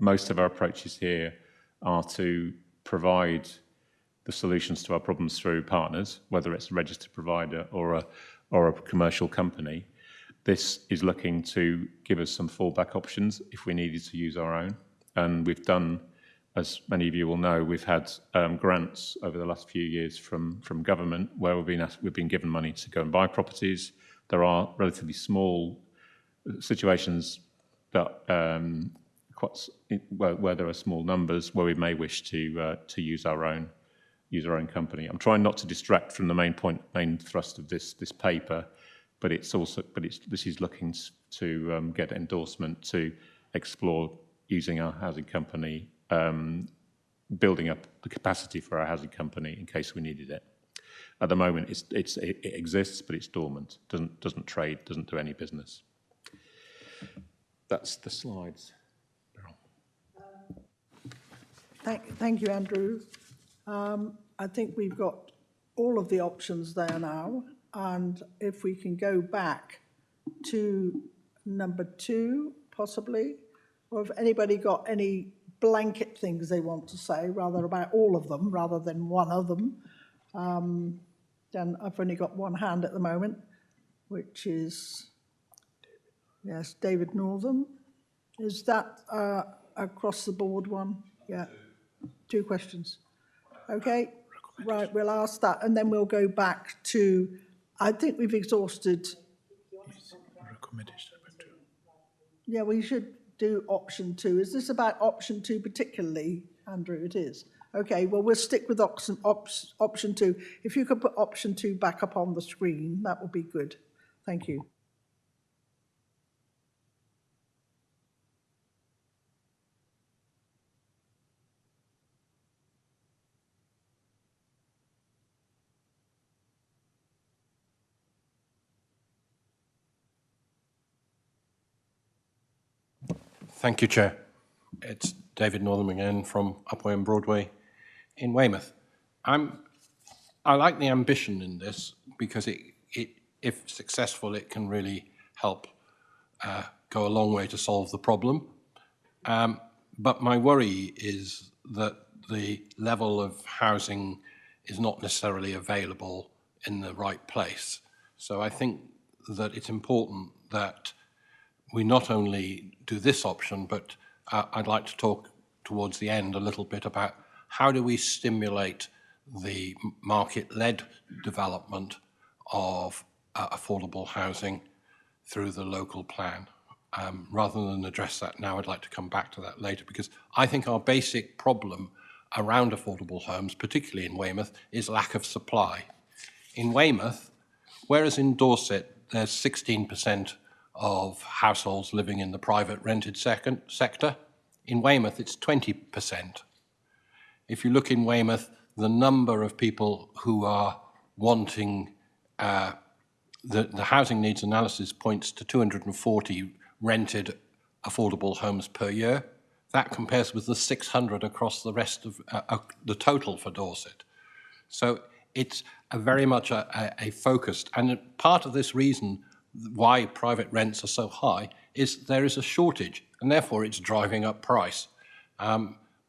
Speaker 5: most of our approaches here are to provide the solutions to our problems through partners, whether it's a registered provider or a commercial company. This is looking to give us some fallback options if we needed to use our own. And we've done, as many of you will know, we've had grants over the last few years from government where we've been given money to go and buy properties. There are relatively small situations that where there are small numbers where we may wish to use our own company. I'm trying not to distract from the main thrust of this paper, but this is looking to get endorsement to explore using our housing company, building up the capacity for our housing company in case we needed it. At the moment, it exists, but it's dormant. Doesn't trade, doesn't do any business. That's the slides.
Speaker 1: Thank you, Andrew. I think we've got all of the options there now, and if we can go back to number 2, possibly, or if anybody got any blanket things they want to say, rather about all of them, rather than one of them, then I've only got one hand at the moment, which is... Yes, David Northam. Is that across the board one? Yeah. 2 questions. Okay. Right, we'll ask that, and then we'll go back to, I think we've exhausted. Yeah, we should do option 2. Is this about option 2 particularly, Andrew? It is. Okay, well, we'll stick with option 2. If you could put option 2 back up on the screen, that would be good. Thank you.
Speaker 3: Thank you, Chair. It's David Northam again from Upwey and Broadway in Weymouth. I like the ambition in this because if successful, it can really help go a long way to solve the problem. But my worry is that the level of housing is not necessarily available in the right place. So I think that it's important that we not only do this option, but I'd like to talk towards the end a little bit about how do we stimulate the market-led development of affordable housing through the local plan. Rather than address that now, I'd like to come back to that later, because I think our basic problem around affordable homes, particularly in Weymouth, is lack of supply. in Weymouth, whereas in Dorset there's 16% of households living in the private rented sector, in Weymouth it's 20%. If you look in Weymouth, the number of people who are wanting the housing needs analysis points to 240 rented affordable homes per year. That compares with the 600 across the rest of the total for Dorset. So it's very much a focused, and part of this reason why private rents are so high is there is a shortage, and therefore it's driving up price.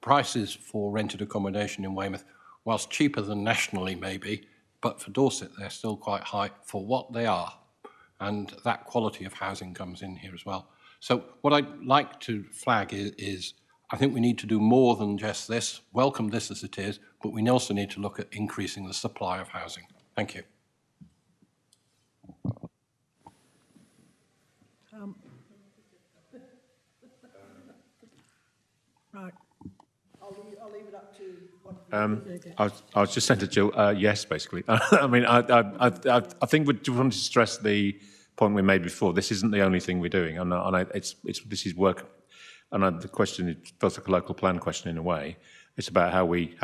Speaker 3: Prices for rented accommodation in Weymouth, whilst cheaper than nationally maybe, but for Dorset they're still quite high for what they are, and that quality of housing comes in here as well. So what I'd like to flag is I think we need to do more than just this, welcome this as it is, but we also need to look at increasing the supply of housing. Thank you.
Speaker 1: Right. I'll leave it up to one of you.
Speaker 5: I was just saying to Jill, yes, basically. I mean, I think we wanted to stress the point we made before. This isn't the only thing we're doing, and this is work. And the question, it feels like a local plan question in a way. It's about how we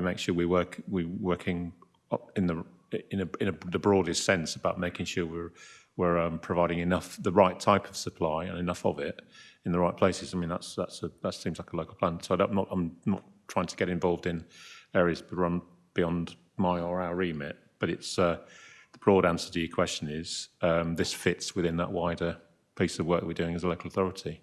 Speaker 5: make sure we're working in the broadest sense about making sure we're providing the right type of supply and enough of it in the right places. I mean, that seems like a local plan. So I'm not trying to get involved in areas beyond my or our remit. But it's the broad answer to your question is this fits within that wider piece of work we're doing as a local authority.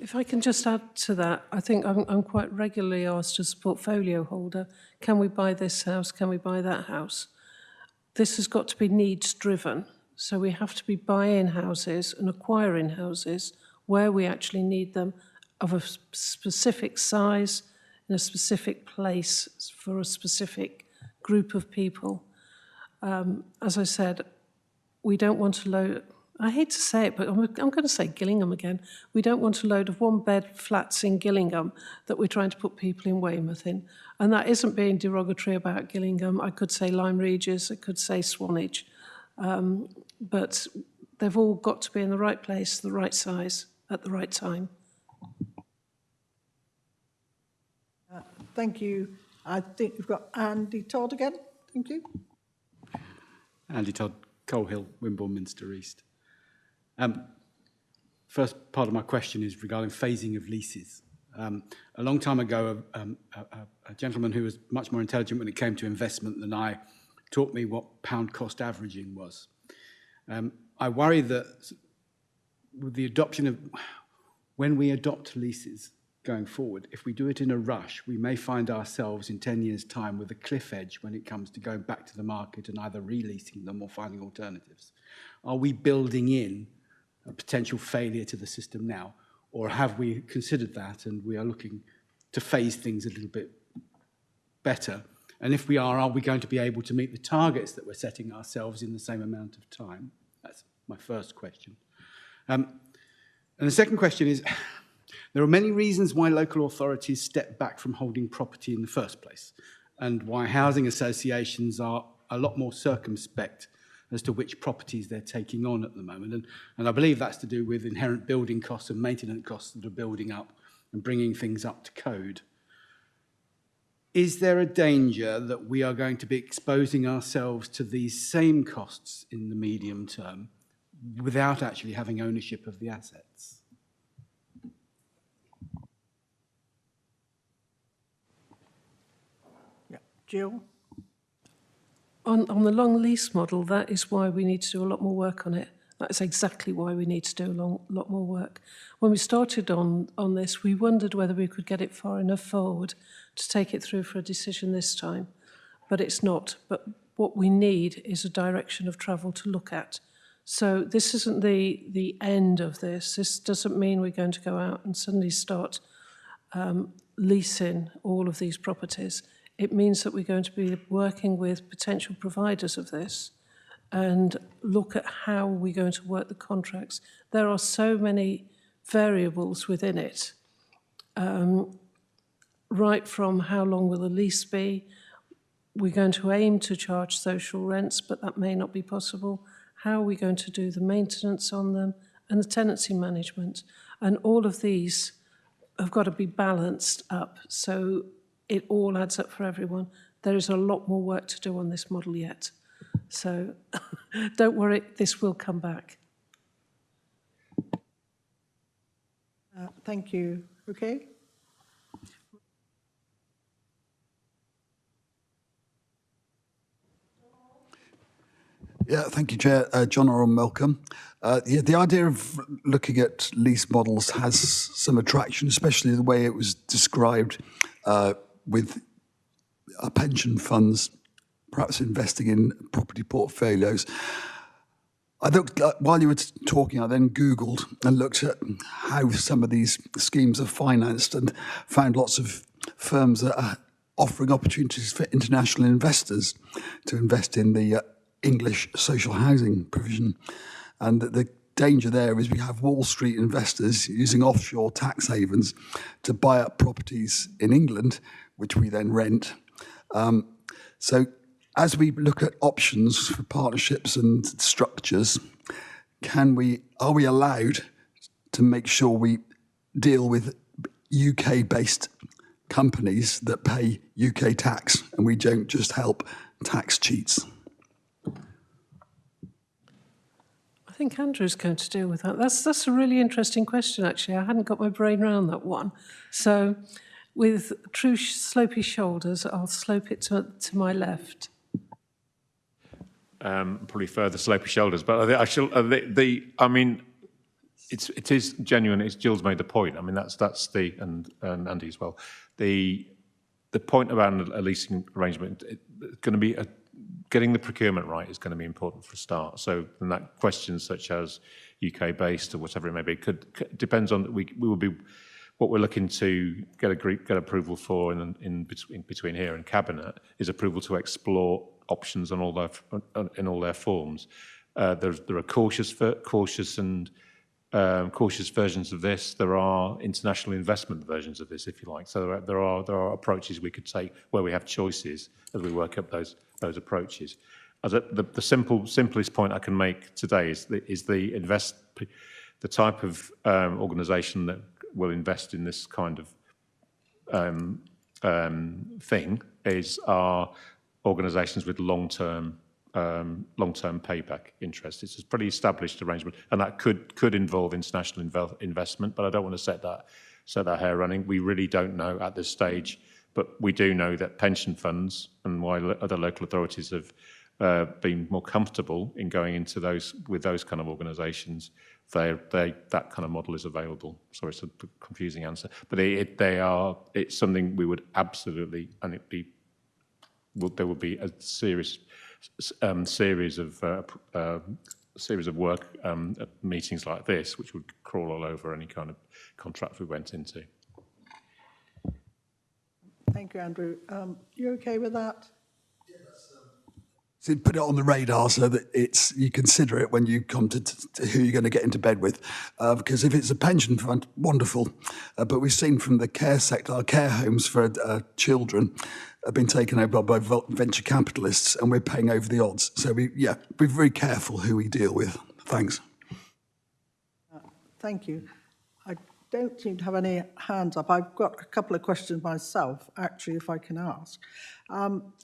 Speaker 4: If I can just add to that, I think I'm quite regularly asked as a portfolio holder, can we buy this house, can we buy that house? This has got to be needs driven. So we have to be buying houses and acquiring houses where we actually need them, of a specific size, in a specific place, for a specific group of people. As I said, we don't want to load, I hate to say it, but I'm going to say Gillingham again. We don't want a load of one-bed flats in Gillingham that we're trying to put people in Weymouth in. And that isn't being derogatory about Gillingham. I could say Lyme Regis, I could say Swanage. But they've all got to be in the right place, the right size, at the right time.
Speaker 1: Thank you. I think we've got Andy Todd again. Thank you.
Speaker 7: Andy Todd, Coal Hill, Wimborne Minster East. First part of my question is regarding phasing of leases. A long time ago, a gentleman who was much more intelligent when it came to investment than I taught me what pound cost averaging was. I worry that with the adoption of, when we adopt leases going forward, if we do it in a rush, we may find ourselves in 10 years' time with a cliff edge when it comes to going back to the market and either releasing them or finding alternatives. Are we building in a potential failure to the system now, or have we considered that and we are looking to phase things a little bit better? And if we are we going to be able to meet the targets that we're setting ourselves in the same amount of time? That's my first question. And the second question is, there are many reasons why local authorities step back from holding property in the first place, and why housing associations are a lot more circumspect as to which properties they're taking on at the moment. And I believe that's to do with inherent building costs and maintenance costs that are building up and bringing things up to code. Is there a danger that we are going to be exposing ourselves to these same costs in the medium term without actually having ownership of the assets?
Speaker 1: Yeah. Jill?
Speaker 4: On the long lease model, that is why we need to do a lot more work on it. That's exactly why we need to do a lot more work. When we started on this, we wondered whether we could get it far enough forward to take it through for a decision this time, but it's not. But what we need is a direction of travel to look at. So this isn't the end of this. This doesn't mean we're going to go out and suddenly start leasing all of these properties. It means that we're going to be working with potential providers of this and look at how we're going to work the contracts. There are so many variables within it, right from how long will the lease be, we're going to aim to charge social rents, but that may not be possible. How are we going to do the maintenance on them and the tenancy management? And all of these have got to be balanced up so it all adds up for everyone. There is a lot more work to do on this model yet. So don't worry, this will come back.
Speaker 1: Thank you. Okay.
Speaker 6: Yeah, thank you, Chair. John Orwell Malcolm. The idea of looking at lease models has some attraction, especially the way it was described with pension funds perhaps investing in property portfolios. I looked, while you were talking, I then Googled and looked at how some of these schemes are financed and found lots of firms that are offering opportunities for international investors to invest in the English social housing provision. And the danger there is we have Wall Street investors using offshore tax havens to buy up properties in England, which we then rent. So as we look at options for partnerships and structures, are we allowed to make sure we deal with UK-based companies that pay UK tax and we don't just help tax cheats?
Speaker 4: I think Andrew's going to deal with that. That's a really interesting question, actually. I hadn't got my brain around that one. So with true slopey shoulders, I'll slope it to my left.
Speaker 5: Probably further slopey shoulders, but I mean, it is genuine. It's Jill's made the point. I mean, that's the and Andy as well. The point about a leasing arrangement, it's going to be getting the procurement right is going to be important for a start. So then that questions such as UK based or whatever it may be depends on we will be what we're looking to get approval for in between here and Cabinet is approval to explore options in all their forms. There are cautious versions of this. There are international investment versions of this, if you like. So there are approaches we could take where we have choices as we work up those approaches. As the simplest point I can make today is the type of organisation that will invest in this kind of thing are organisations with long-term payback interest. It's a pretty established arrangement, and that could involve international investment. But I don't want to set that hair running. We really don't know at this stage, but we do know that pension funds and why other local authorities have been more comfortable in going into those kind of organisations. That kind of model is available. Sorry, it's a confusing answer, but it's something we would absolutely, and there would be a series of work meetings like this, which would crawl all over any kind of contract we went into.
Speaker 1: Thank you, Andrew. You okay with that?
Speaker 6: So put it on the radar so that you consider it when you come to who you're going to get into bed with. Because if it's a pension fund, wonderful. But we've seen from the care sector, our care homes for children have been taken over by venture capitalists, and we're paying over the odds. So be very careful who we deal with. Thanks.
Speaker 1: Thank you. I don't seem to have any hands up. I've got a couple of questions myself, actually, if I can ask.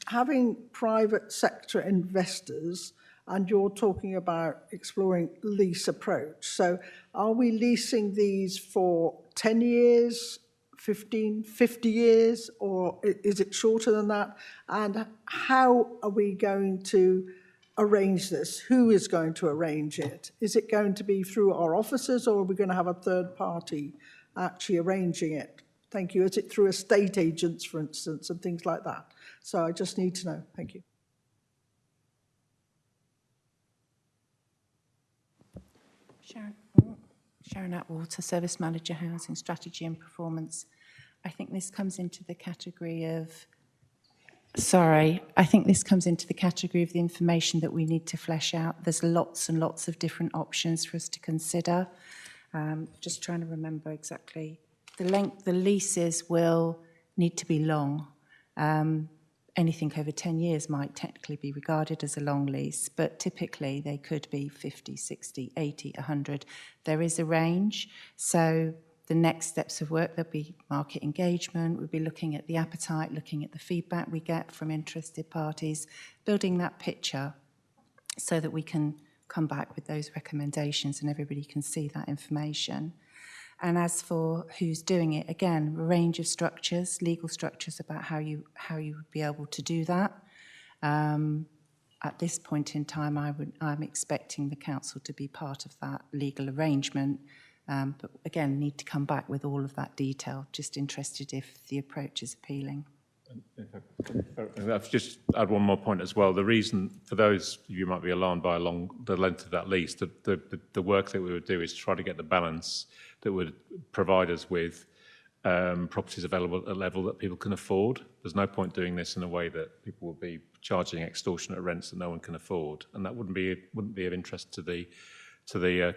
Speaker 1: Having private sector investors, and you're talking about exploring lease approach. So are we leasing these for 10 years, 15, 50 years, or is it shorter than that? And how are we going to arrange this? Who is going to arrange it? Is it going to be through our officers, or are we going to have a third party actually arranging it? Thank you. Is it through estate agents, for instance, and things like that? So I just need to know. Thank you.
Speaker 10: Sharon Atwater, Service Manager, Housing Strategy and Performance. I think this comes into the category of, the information that we need to flesh out. There's lots and lots of different options for us to consider. Just trying to remember exactly. The leases will need to be long. anything over 10 years might technically be regarded as a long lease, but typically they could be 50, 60, 80, 100. There is a range. So the next steps of work, there'll be market engagement, we'll be looking at the appetite, looking at the feedback we get from interested parties, building that picture so that we can come back with those recommendations and everybody can see that information. And as for who's doing it, again, a range of structures, legal structures about how you would be able to do that. At this point in time, I'm expecting the council to be part of that legal arrangement. But again, need to come back with all of that detail. Just interested if the approach is appealing.
Speaker 5: I've just add one more point as well. The reason for those of you who might be alarmed by the length of that lease, the work that we would do is try to get the balance that would provide us with properties available at a level that people can afford. There's no point doing this in a way that people will be charging extortionate rents that no one can afford, and that wouldn't be of interest to the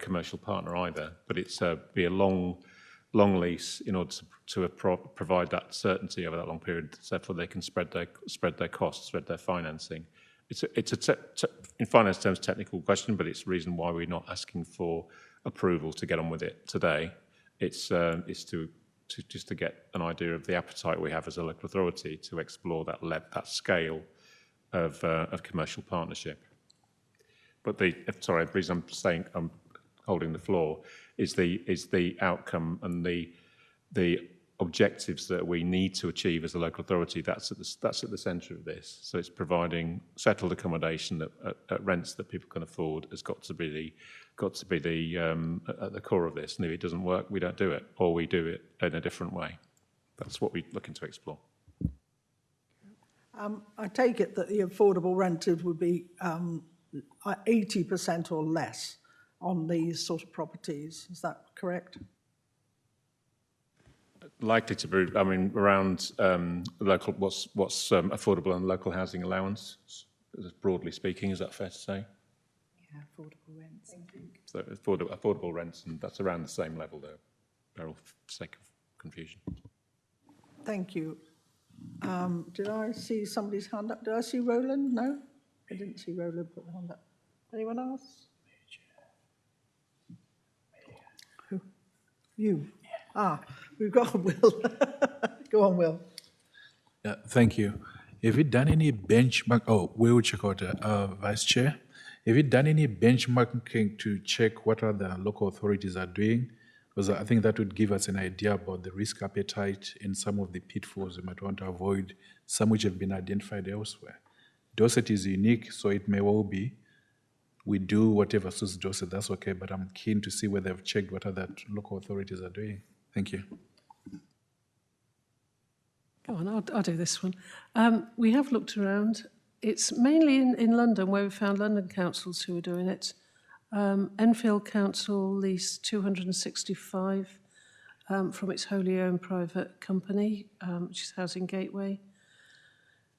Speaker 5: commercial partner either. But it's be a long lease in order to provide that certainty over that long period, so therefore they can spread their costs, spread their financing. It's in finance terms technical question, but it's the reason why we're not asking for approval to get on with it today. It's just to get an idea of the appetite we have as a local authority to explore that scale of commercial partnership. But the reason I'm holding the floor is the outcome and the objectives that we need to achieve as a local authority. That's at the centre of this. So it's providing settled accommodation at rents that people can afford has got to be at the core of this. And if it doesn't work, we don't do it, or we do it in a different way. That's what we're looking to explore.
Speaker 1: I take it that the affordable renters would be 80% or less on these sort of properties. Is that correct?
Speaker 5: Likely to be, I mean, around local, what's affordable and local housing allowance, broadly speaking, is that fair to say?
Speaker 10: Yeah, affordable rents, I think.
Speaker 5: So affordable rents, and that's around the same level, though, Beryl, for the sake of confusion.
Speaker 1: Thank you. Did I see somebody's hand up? Did I see Roland? No? I didn't see Roland put the hand up. Anyone else? Who? You? Ah, we've got Will. Go on, Will.
Speaker 11: Yeah, thank you. Have you done any benchmark? Oh, we will check out Vice Chair. Have you done any benchmarking to check what other local authorities are doing? Because I think that would give us an idea about the risk appetite and some of the pitfalls we might want to avoid, some which have been identified elsewhere. Dorset is unique, so it may well be we do whatever suits Dorset, that's okay, but I'm keen to see whether they've checked what other local authorities are doing. Thank you.
Speaker 4: Go on, I'll do this one. We have looked around. It's mainly in London where we found London councils who are doing it. Enfield Council leased 265 from its wholly owned private company, which is Housing Gateway.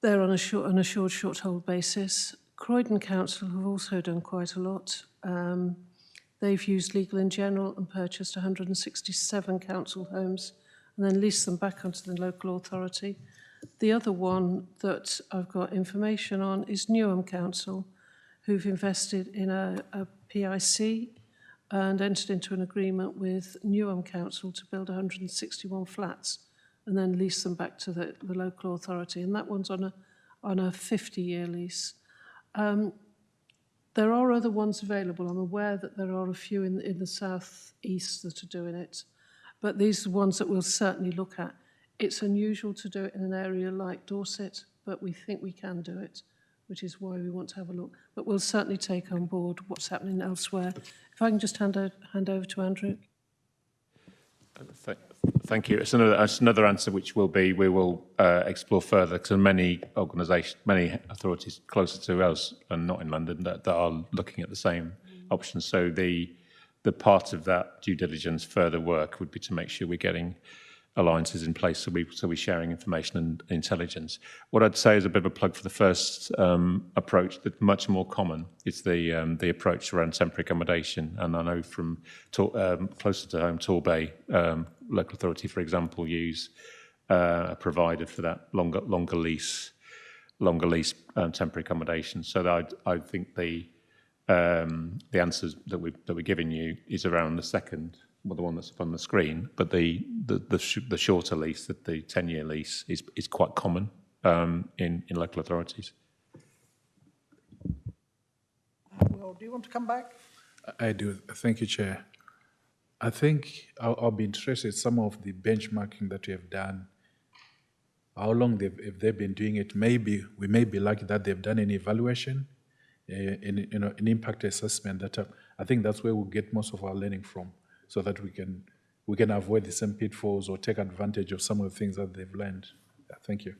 Speaker 4: They're on an assured short-hold basis. Croydon Council have also done quite a lot. They've used Legal & General and purchased 167 council homes and then leased them back onto the local authority. The other one that I've got information on is Newham Council, who've invested in a PIC and entered into an agreement with Newham Council to build 161 flats and then lease them back to the local authority. And that one's on a 50-year lease. There are other ones available. I'm aware that there are a few in the south-east that are doing it, but these are ones that we'll certainly look at. It's unusual to do it in an area like Dorset, but we think we can do it, which is why we want to have a look. But we'll certainly take on board what's happening elsewhere. If I can just hand over to Andrew.
Speaker 5: Thank you. It's another answer which will be we will explore further to many organisations, many authorities closer to us and not in London that are looking at the same options. So the part of that due diligence further work would be to make sure we're getting alliances in place so we're sharing information and intelligence. What I'd say is a bit of a plug for the first approach that's much more common is the approach around temporary accommodation. And I know from closer to home, Torbay local authority, for example, use a provider for that longer lease longer lease temporary accommodation. So I think the answers that we're giving you is around the second, well, the one that's up on the screen, but the shorter lease, the 10-year lease, is quite common in local authorities.
Speaker 1: Well, do you want to come back?
Speaker 11: I do. Thank you, Chair. I think I'll be interested in some of the benchmarking that we have done. How long if they've been doing it? Maybe we may be lucky that they've done an evaluation, an impact assessment. That I think that's where we'll get most of our learning from, so that we can avoid the same pitfalls or take advantage of some of the things that they've learned. Thank you.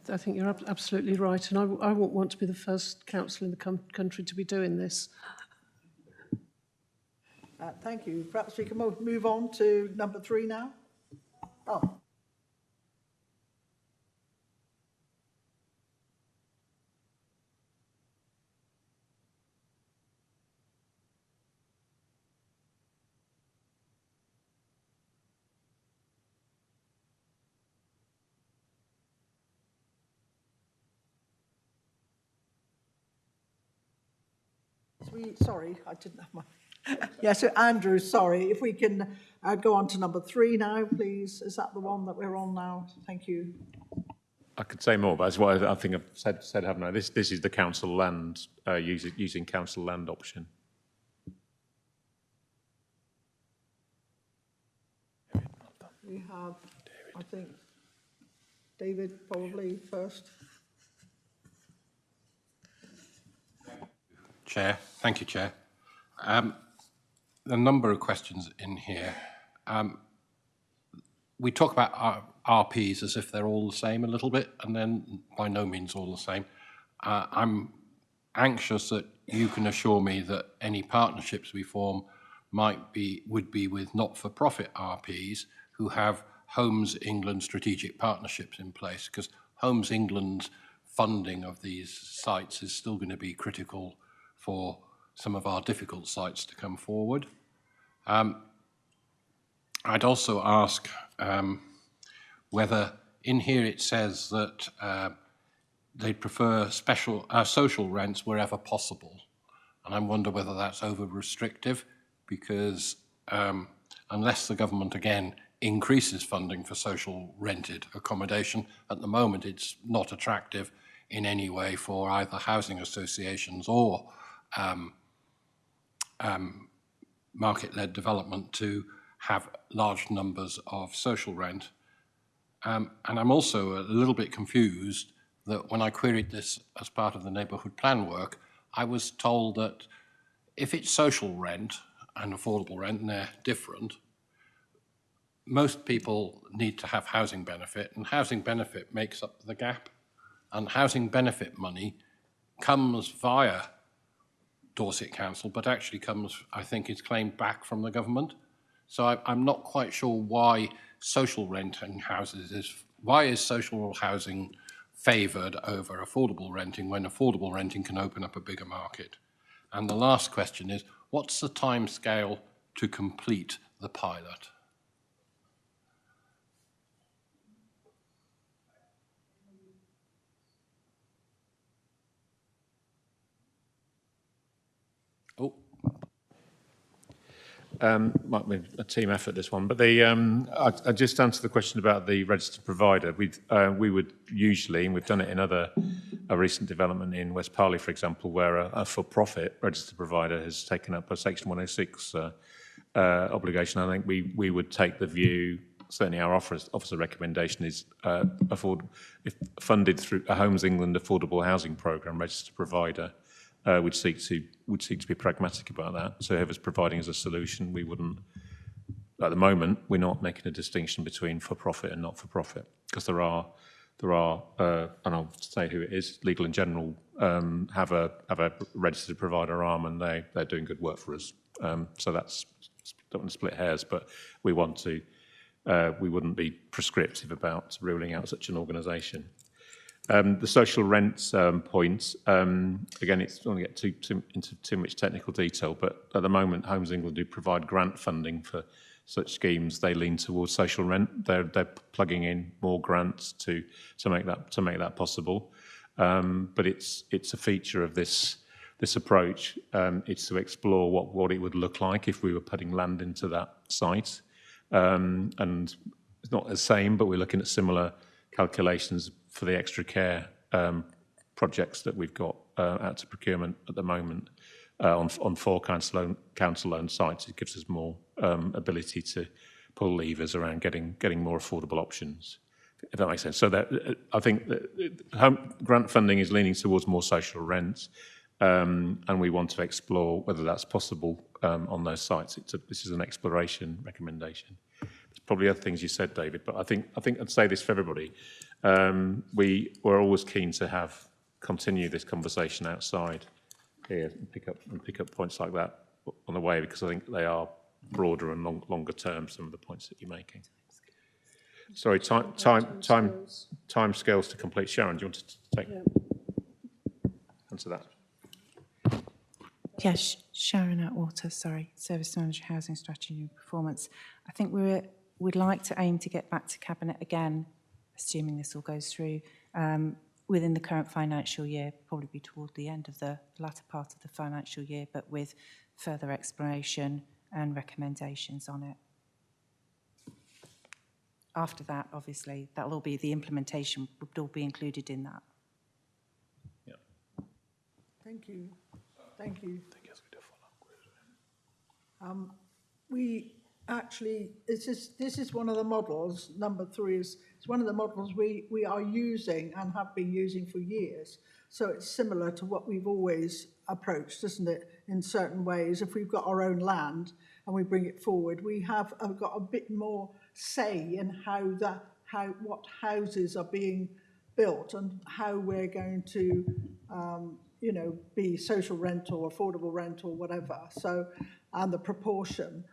Speaker 4: I think you're absolutely right, and I won't want to be the first council in the country to be doing this.
Speaker 1: Thank you. Perhaps we can move on to number 3 now. Oh. Sorry, I didn't have my... Yes, so Andrew, sorry, if we can go on to number 3 now, please. Is that the one that we're on now? Thank you.
Speaker 5: I could say more, but that's what I think I've said, haven't I? This is the council land, using council land option.
Speaker 1: We have, I think, David probably first.
Speaker 3: Chair, thank you, Chair. A number of questions in here. We talk about RPs as if they're all the same a little bit, and then by no means all the same. I'm anxious that you can assure me that any partnerships we form would be with not-for-profit RPs who have Homes England strategic partnerships in place, because Homes England's funding of these sites is still going to be critical for some of our difficult sites to come forward. I'd also ask whether in here it says that they prefer social rents wherever possible. And I wonder whether that's over-restrictive, because unless the government, again, increases funding for social rented accommodation, at the moment it's not attractive in any way for either housing associations or market-led development to have large numbers of social rent. And I'm also a little bit confused that when I queried this as part of the neighbourhood plan work, I was told that if it's social rent and affordable rent, and they're different, most people need to have housing benefit, and housing benefit makes up the gap. And housing benefit money comes via Dorset Council, but actually comes, I think, is claimed back from the government. So I'm not quite sure why social renting houses why is social housing favoured over affordable renting when affordable renting can open up a bigger market? And the last question is, what's the time scale to complete the pilot? Oh.
Speaker 5: Might be a team effort, this one, but I just answered the question about the registered provider. We would usually, and we've done it in a recent development in West Parley, for example, where a for-profit registered provider has taken up a Section 106 obligation. I think we would take the view, certainly our officer recommendation is if funded through a Homes England affordable housing programme, registered provider would seek to be pragmatic about that. So whoever's providing us a solution, we wouldn't, at the moment, we're not making a distinction between for-profit and not-for-profit, because there are, and I'll say who it is, Legal and General have a registered provider arm, and they're doing good work for us. So that's, don't want to split hairs, but we want to, we wouldn't be prescriptive about ruling out such an organisation. The social rent point, again, it's don't want to get into too much technical detail, but at the moment, Homes England do provide grant funding for such schemes, they lean towards social rent. They're plugging in more grants to make that possible. But it's a feature of this approach. It's to explore what it would look like if we were putting land into that site. And it's not the same, but we're looking at similar calculations for the extra care projects that we've got out to procurement at the moment on 4 council-owned sites. It gives us more ability to pull levers around getting more affordable options, if that makes sense. So that I think that grant funding is leaning towards more social rent, and we want to explore whether that's possible on those sites. This is an exploration recommendation. There's probably other things you said, David, but I think I'd say this for everybody. We're always keen to continue this conversation outside here and pick up points like that on the way, because I think they are broader and longer term, some of the points that you're making. Sorry, time scales to complete. Sharon, do you want to answer that?
Speaker 10: Yes, Sharon Atwater, Service Manager, Housing Strategy and Performance. I think we'd like to aim to get back to Cabinet again, assuming this all goes through, within the current financial year, probably be toward the end of the latter part of the financial year, but with further exploration and recommendations on it. After that, obviously, that'll all be the implementation would all be included in that.
Speaker 5: Yeah.
Speaker 1: Thank you. Thank you. We actually, this is one of the models, number 3 it's one of the models we are using and have been using for years. So it's similar to what we've always approached, isn't it, in certain ways. If we've got our own land and we bring it forward, we have got a bit more say in what houses are being built and how we're going to be social rent or affordable rent or whatever, and the proportion.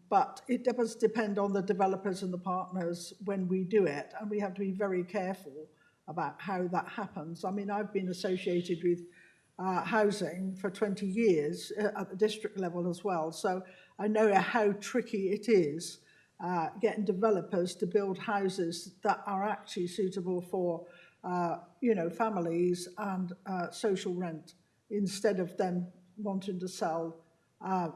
Speaker 1: But it does depend on the developers and the partners when we do it, and we have to be very careful about how that happens. I mean, I've been associated with housing for 20 years at the district level as well, so I know how tricky it is getting developers to build houses that are actually suitable for families and social rent, instead of them wanting to sell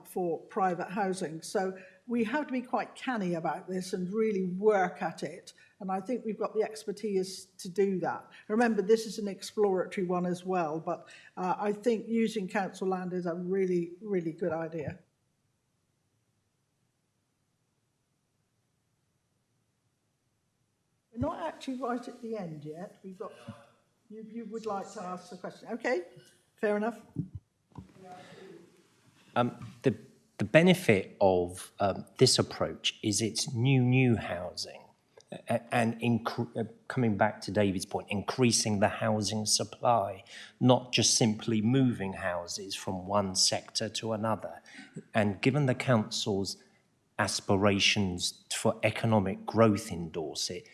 Speaker 1: for private housing. So we have to be quite canny about this and really work at it. And I think we've got the expertise to do that. Remember, this is an exploratory one as well, but I think using council land is a really, really good idea. We're not actually right at the end yet. We've got, you would like to ask the question. Okay, fair enough.
Speaker 8: The benefit of this approach is it's new housing, and coming back to David's point, increasing the housing supply, not just simply moving houses from one sector to another. And given the council's aspirations for economic growth in Dorset,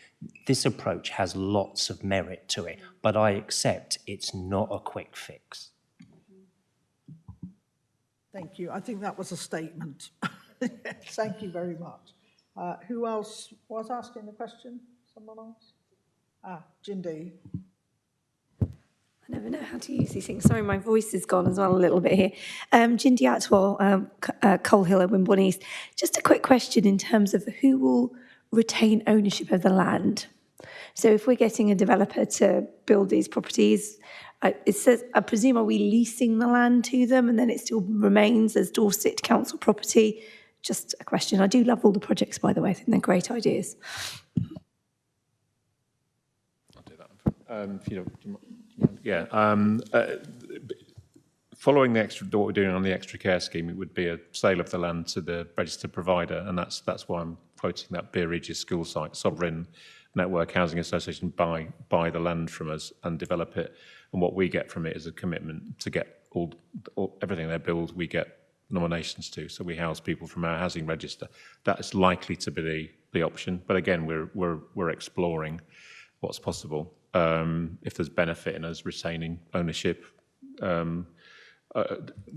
Speaker 8: this approach has lots of merit to it, but I accept it's not a quick fix.
Speaker 1: Thank you. I think that was a statement. Thank you very much. Who else was asking the question? Someone else? Jindy.
Speaker 12: I never know how to use these things. Sorry, my voice is gone as well a little bit here. Jindy Atwell, Coal Hill, Wimborne East. Just a quick question in terms of who will retain ownership of the land. So if we're getting a developer to build these properties, it says, I presume, are we leasing the land to them and then it still remains as Dorset Council property? Just a question. I do love all the projects, by the way. I think they're great ideas.
Speaker 5: I'll do that. If you don't, yeah. Following what we're doing on the extra care scheme, it would be a sale of the land to the registered provider, and that's why I'm quoting that Beer Regis school site. Sovereign Network Housing Association buy the land from us and develop it, and what we get from it is a commitment to get everything they build. We get nominations to, so we house people from our housing register. That is likely to be the option, but again, we're exploring what's possible. If there's benefit in us retaining ownership,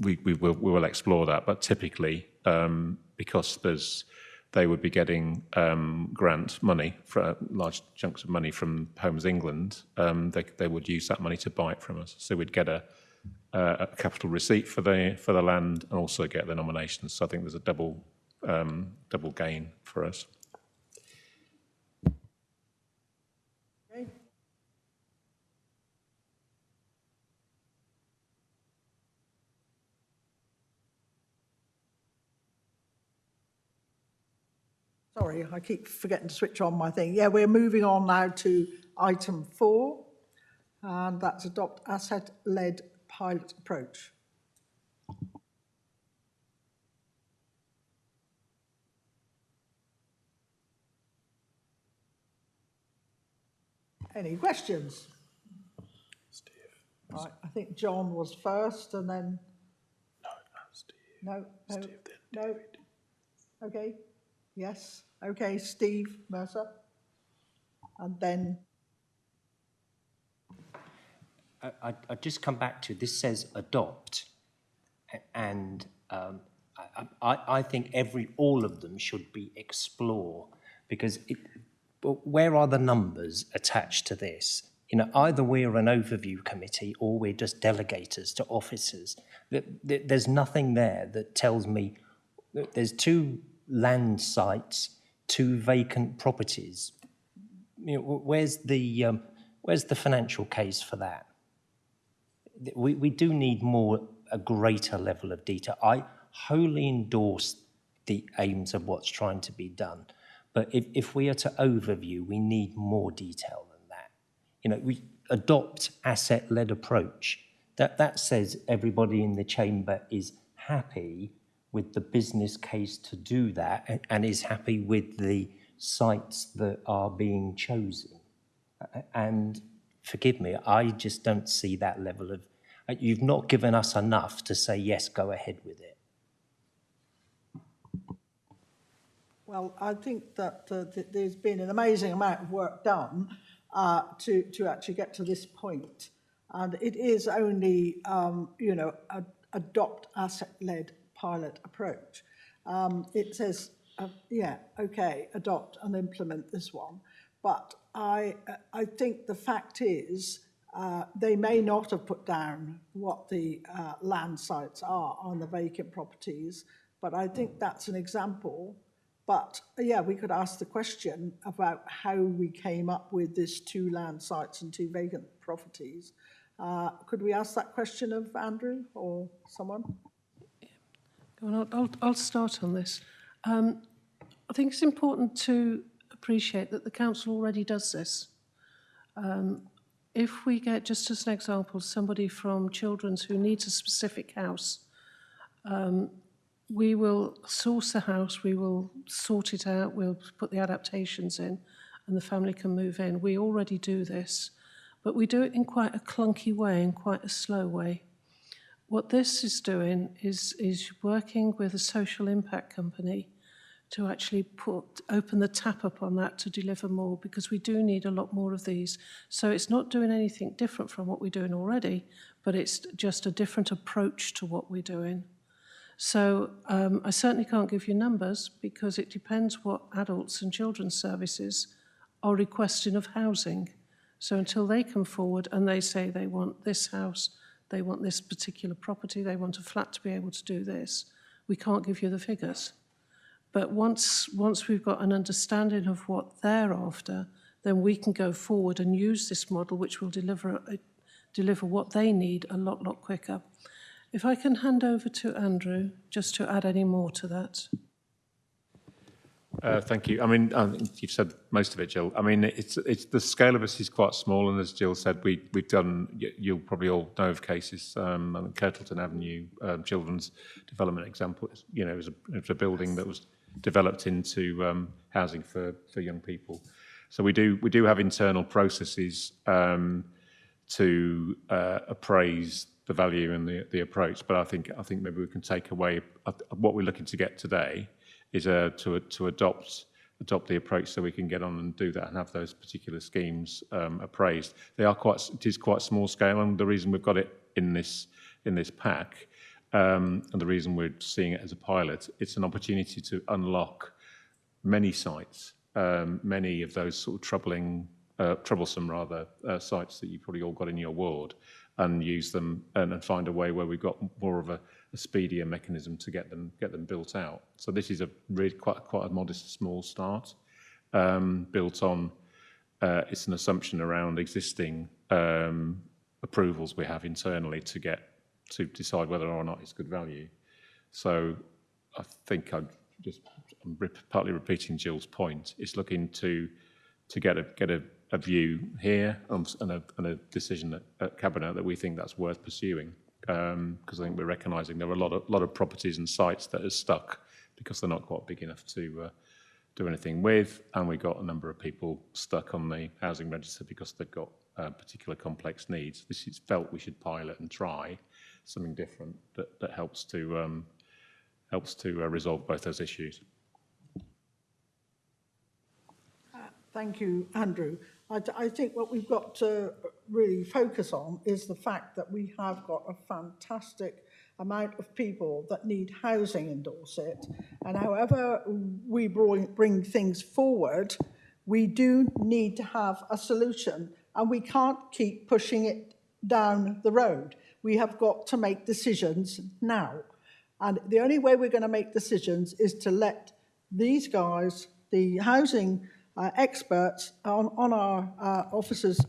Speaker 5: we will explore that. But typically, because they would be getting grant money, for large chunks of money from Homes England, they would use that money to buy it from us. So we'd get a capital receipt for the land and also get the nominations. So I think there's a double gain for us.
Speaker 1: Okay. Sorry, I keep forgetting to switch on my thing. Yeah, we're moving on now to item 4, and that's adopt asset-led pilot approach. Any questions?
Speaker 11: Steve.
Speaker 1: Right, I think John was first, and then
Speaker 11: No, Steve.
Speaker 1: no,
Speaker 11: Steve, then
Speaker 1: no.
Speaker 11: David.
Speaker 1: Okay, yes, okay, Steve Mercer, and then
Speaker 8: I just come back to, this says adopt, and I think all of them should be explore, because where are the numbers attached to this? You know, either we're an overview committee or we're just delegators to officers. There's nothing there that tells me that there's 2 land sites, 2 vacant properties. You know, where's the financial case for that? We do need a greater level of detail. I wholly endorse the aims of what's trying to be done, but if we are to overview, we need more detail than that. You know, we adopt asset-led approach. That says everybody in the chamber is happy with the business case to do that and is happy with the sites that are being chosen. And forgive me, I just don't see that level of, you've not given us enough to say, yes, go ahead with it.
Speaker 1: well, I think that there's been an amazing amount of work done to actually get to this point. And it is only, adopt asset-led pilot approach. It says, adopt and implement this one. But I think the fact is they may not have put down what the land sites are on the vacant properties, but I think that's an example. But yeah, we could ask the question about how we came up with this 2 land sites and 2 vacant properties. Could we ask that question of Andrew or someone?
Speaker 4: I'll start on this. I think it's important to appreciate that the council already does this. If we get, just as an example, somebody from Children's who needs a specific house, we will source the house, we will sort it out, we'll put the adaptations in, and the family can move in. We already do this, but we do it in quite a clunky way, in quite a slow way. What this is doing is working with a social impact company to actually open the tap up on that to deliver more, because we do need a lot more of these. So it's not doing anything different from what we're doing already, but it's just a different approach to what we're doing. So I certainly can't give you numbers, because it depends what adults and children's services are requesting of housing. So until they come forward and they say they want this house, they want this particular property, they want a flat to be able to do this, we can't give you the figures. But once we've got an understanding of what they're after, then we can go forward and use this model, which will deliver what they need a lot quicker. If I can hand over to Andrew, just to add any more to that.
Speaker 5: Thank you. I mean, I think you've said most of it, Jill. I mean, it's the scale of this is quite small, and as Jill said, we've done. You'll probably all know of cases. I mean, Kirtleton Avenue Children's Development example. You know, it was a building that was developed into housing for young people. So we do have internal processes to appraise the value and the approach. But I think maybe we can take away what we're looking to get today is to adopt the approach so we can get on and do that and have those particular schemes appraised. It is quite small scale, and the reason we've got it in this in this pack. And the reason we're seeing it as a pilot, it's an opportunity to unlock many sites, many of those sort of troublesome sites that you've probably all got in your ward, and use them and find a way where we've got more of a speedier mechanism to get them built out. So this is a really quite a modest, small start, built on. It's an assumption around existing approvals we have internally to decide whether or not it's good value. So I think I'm partly repeating Jill's point. It's looking to get a view here and a decision at Cabinet that we think that's worth pursuing, because I think we're recognising there are a lot of properties and sites that are stuck because they're not quite big enough to do anything with, and we've got a number of people stuck on the housing register because they've got particular complex needs. This is felt we should pilot and try something different that helps to resolve both those issues.
Speaker 1: Thank you, Andrew. I think what we've got to really focus on is the fact that we have got a fantastic amount of people that need housing in Dorset, and however we bring things forward, we do need to have a solution, and we can't keep pushing it down the road. We have got to make decisions now, and the only way we're going to make decisions is to let these guys, the housing experts on our officers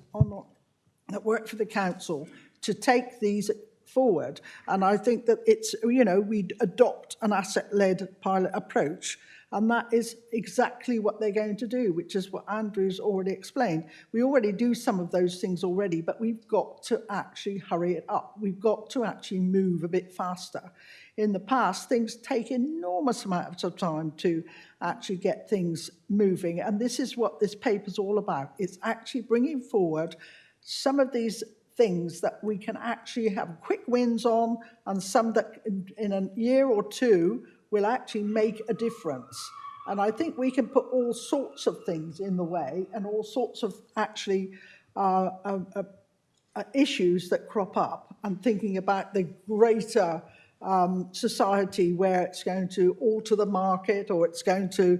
Speaker 1: that work for the council, to take these forward. And I think that it's, we adopt an asset-led pilot approach, and that is exactly what they're going to do, which is what Andrew's already explained. We already do some of those things already, but we've got to actually hurry it up. We've got to actually move a bit faster. In the past, things take enormous amounts of time to actually get things moving, and this is what this paper's all about. It's actually bringing forward some of these things that we can actually have quick wins on, and some that in a year or two will actually make a difference. And I think we can put all sorts of things in the way, and all sorts of actually issues that crop up, and thinking about the greater society where it's going to alter the market, or it's going to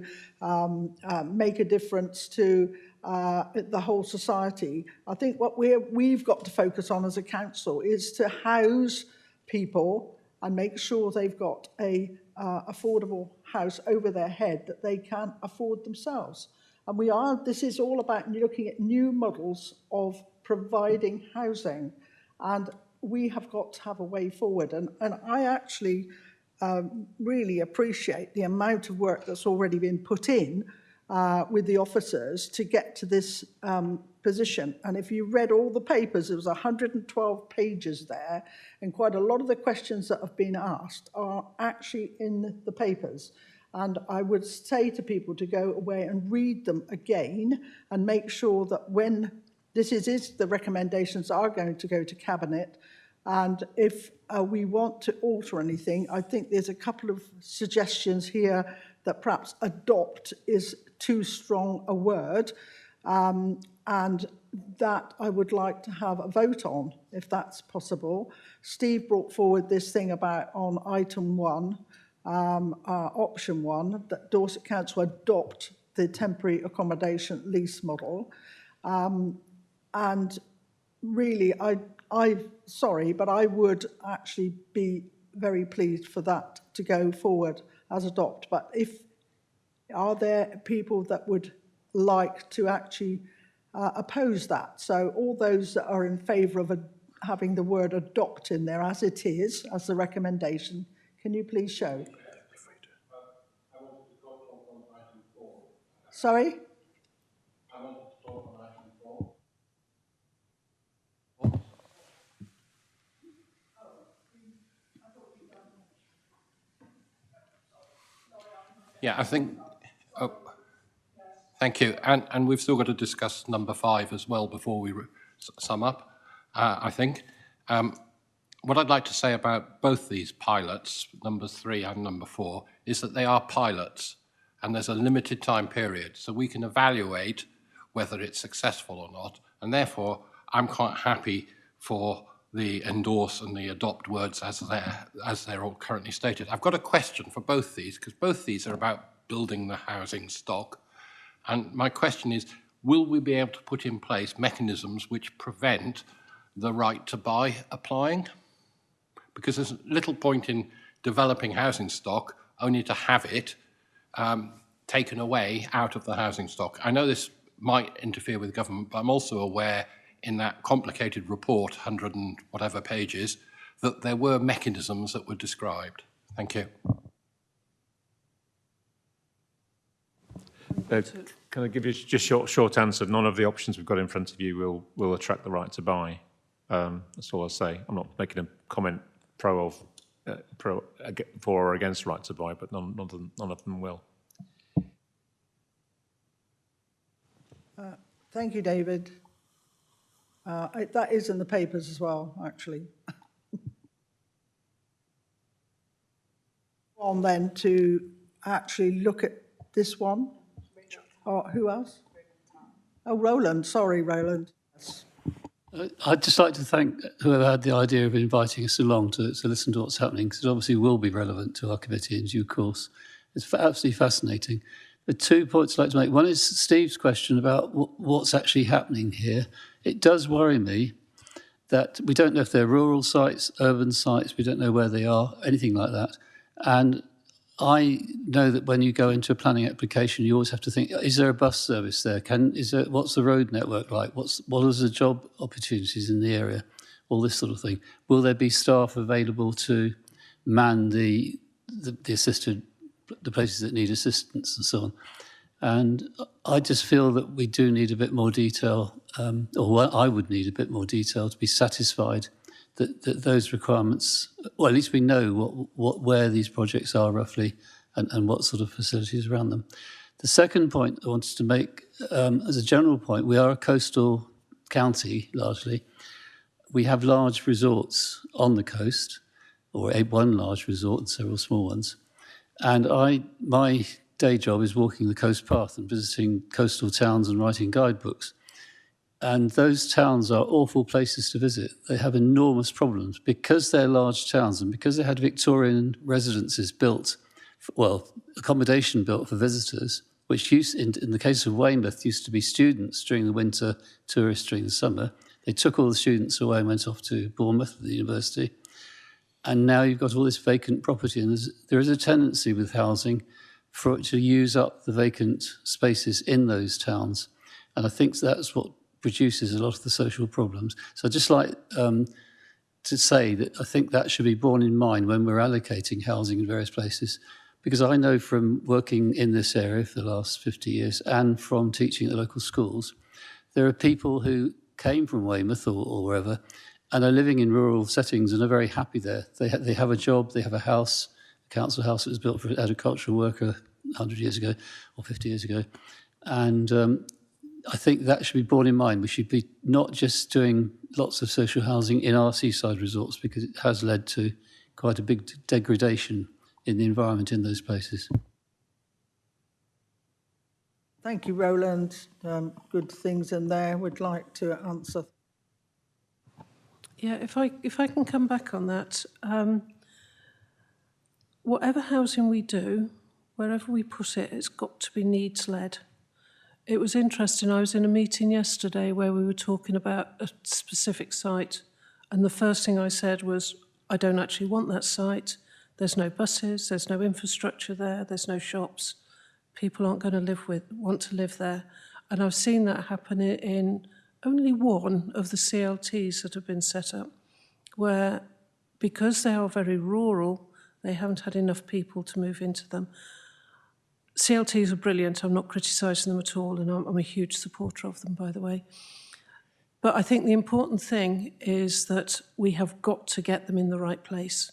Speaker 1: make a difference to the whole society. I think what we've got to focus on as a council is to house people and make sure they've got a affordable house over their head that they can afford themselves. And this is all about looking at new models of providing housing, and we have got to have a way forward. And I actually really appreciate the amount of work that's already been put in with the officers to get to this position. And if you read all the papers, there was 112 pages there, and quite a lot of the questions that have been asked are actually in the papers. And I would say to people to go away and read them again, and make sure that when the recommendations are going to go to Cabinet, and if we want to alter anything, I think there's a couple of suggestions here that perhaps adopt is too strong a word, and that I would like to have a vote on, if that's possible. Steve brought forward this thing about on item 1, option 1, that Dorset Council adopt the temporary accommodation lease model. And really, I'm sorry, but I would actually be very pleased for that to go forward as adopt. But are there people that would like to actually oppose that? So all those that are in favour of having the word adopt in there as it is, as the recommendation, can you please show? Sorry?
Speaker 3: Yeah, I think, thank you. And we've still got to discuss number 5 as well before we sum up, I think. What I'd like to say about both these pilots, numbers 3 and number 4, is that they are pilots, and there's a limited time period, so we can evaluate whether it's successful or not. And therefore, I'm quite happy for the endorse and the adopt words as they're all currently stated. I've got a question for both these, because both these are about building the housing stock. And my question is, will we be able to put in place mechanisms which prevent the right to buy applying? Because there's little point in developing housing stock only to have it taken away out of the housing stock. I know this might interfere with government, but I'm also aware in that complicated report, 100 and whatever pages, that there were mechanisms that were described. Thank you.
Speaker 5: Can I give you just short answer? None of the options we've got in front of you will attract the right to buy. That's all I'll say. I'm not making a comment for or against right to buy, but none of them will.
Speaker 1: Thank you, David. That is in the papers as well, actually. On then to actually look at this one. Who else? Oh, Roland. Sorry, Roland. Yes.
Speaker 13: I'd just like to thank whoever had the idea of inviting us along to listen to what's happening, because it obviously will be relevant to our committee in due course. It's absolutely fascinating. The 2 points I'd like to make. One is Steve's question about what's actually happening here. It does worry me that we don't know if they're rural sites, urban sites, we don't know where they are, anything like that. And I know that when you go into a planning application, you always have to think, is there a bus service there? What's the road network like? What is the job opportunities in the area? All this sort of thing. Will there be staff available to man the places that need assistance and so on? And I just feel that we do need a bit more detail, or I would need a bit more detail to be satisfied that those requirements, well, at least we know where these projects are roughly and what sort of facilities around them. The second point I wanted to make, as a general point, we are a coastal county, largely. We have large resorts on the coast, or one large resort and several small ones. And my day job is walking the coast path and visiting coastal towns and writing guidebooks. And those towns are awful places to visit. They have enormous problems because they're large towns and because they had Victorian residences built, accommodation built for visitors, which in the case of Weymouth used to be students during the winter, tourists during the summer. They took all the students away and went off to Bournemouth, the university. And now you've got all this vacant property, and there is a tendency with housing for it to use up the vacant spaces in those towns. And I think that's what produces a lot of the social problems. So I'd just like to say that I think that should be borne in mind when we're allocating housing in various places, because I know from working in this area for the last 50 years and from teaching at local schools, there are people who came from Weymouth or wherever and are living in rural settings and are very happy there. They have a job, they have a house, a council house that was built for an agricultural worker 100 years ago or 50 years ago. And I think that should be borne in mind. We should be not just doing lots of social housing in our seaside resorts, because it has led to quite a big degradation in the environment in those places.
Speaker 1: Thank you, Roland. Good things in there. Would like to answer.
Speaker 4: Yeah, if I can come back on that, whatever housing we do, wherever we put it, it's got to be needs-led. It was interesting, I was in a meeting yesterday where we were talking about a specific site, and the first thing I said was, I don't actually want that site. There's no buses, there's no infrastructure there, there's no shops. People aren't going to want to live there. And I've seen that happen in only one of the CLTs that have been set up, where because they are very rural, they haven't had enough people to move into them. CLTs are brilliant. I'm not criticising them at all, and I'm a huge supporter of them, by the way. But I think the important thing is that we have got to get them in the right place.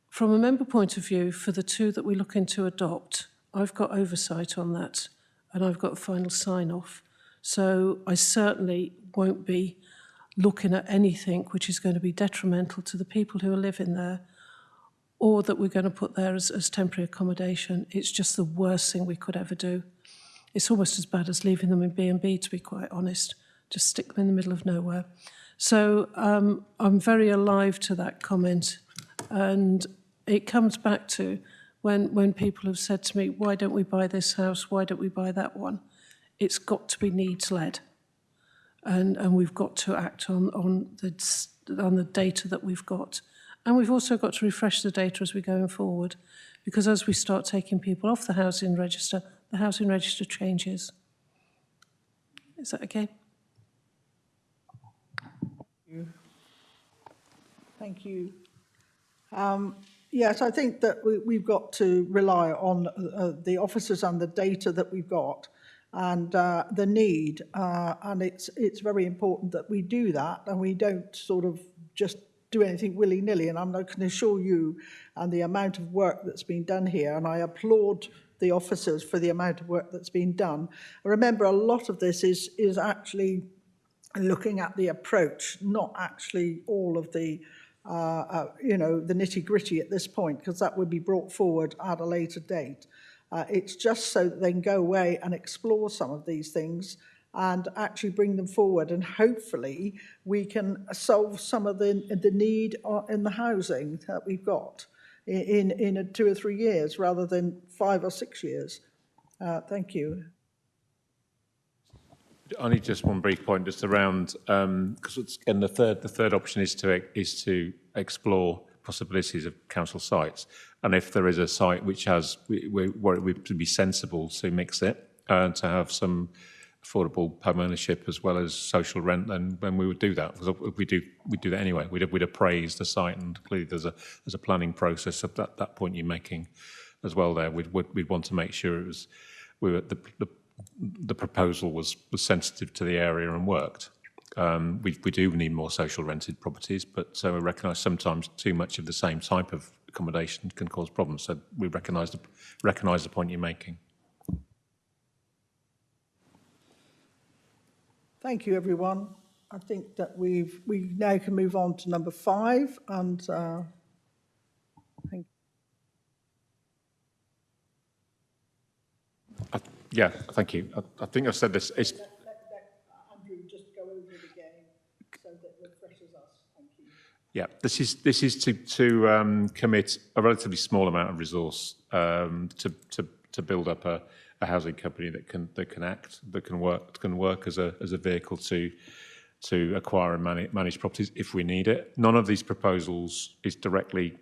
Speaker 4: From a member point of view, for the two that we're looking to adopt, I've got oversight on that, and I've got a final sign-off. So I certainly won't be looking at anything which is going to be detrimental to the people who are living there, or that we're going to put there as temporary accommodation. It's just the worst thing we could ever do. It's almost as bad as leaving them in B&B, to be quite honest. Just stick them in the middle of nowhere. So I'm very alive to that comment. And it comes back to when people have said to me, why don't we buy this house? Why don't we buy that one? It's got to be needs-led. And we've got to act on the data that we've got. And we've also got to refresh the data as we're going forward, because as we start taking people off the housing register changes. Is that okay?
Speaker 1: Thank you. Yes, I think that we've got to rely on the officers and the data that we've got and the need. And it's very important that we do that and we don't sort of just do anything willy-nilly. And I can assure you and the amount of work that's been done here, and I applaud the officers for the amount of work that's been done. Remember, a lot of this is actually looking at the approach, not actually all of the the nitty-gritty at this point, because that would be brought forward at a later date. It's just so that they can go away and explore some of these things and actually bring them forward, and hopefully we can solve some of the need in the housing that we've got in 2 or 3 years rather than 5 or 6 years. Thank you.
Speaker 5: Only just one brief point, just around because again the third option is to explore possibilities of council sites, and if there is a site which has where it would be sensible to mix it and to have some affordable home ownership as well as social rent, then we would do that. Because we do that anyway. We'd appraise the site, and clearly there's a planning process at that point you're making as well. There, we'd want to make sure the proposal was sensitive to the area and worked. We do need more social rented properties, but so we recognise sometimes too much of the same type of accommodation can cause problems. So we recognise the point you're making.
Speaker 1: Thank you, everyone. I think that we now can move on to number 5, and thank you.
Speaker 5: Yeah, thank you. I think I've said this. It's,
Speaker 1: Let Andrew just go over it again so that it refreshes us. Thank you.
Speaker 5: yeah, this is to commit a relatively small amount of resource to build up a housing company that can work as a vehicle to acquire and manage properties if we need it. None of these proposals is directly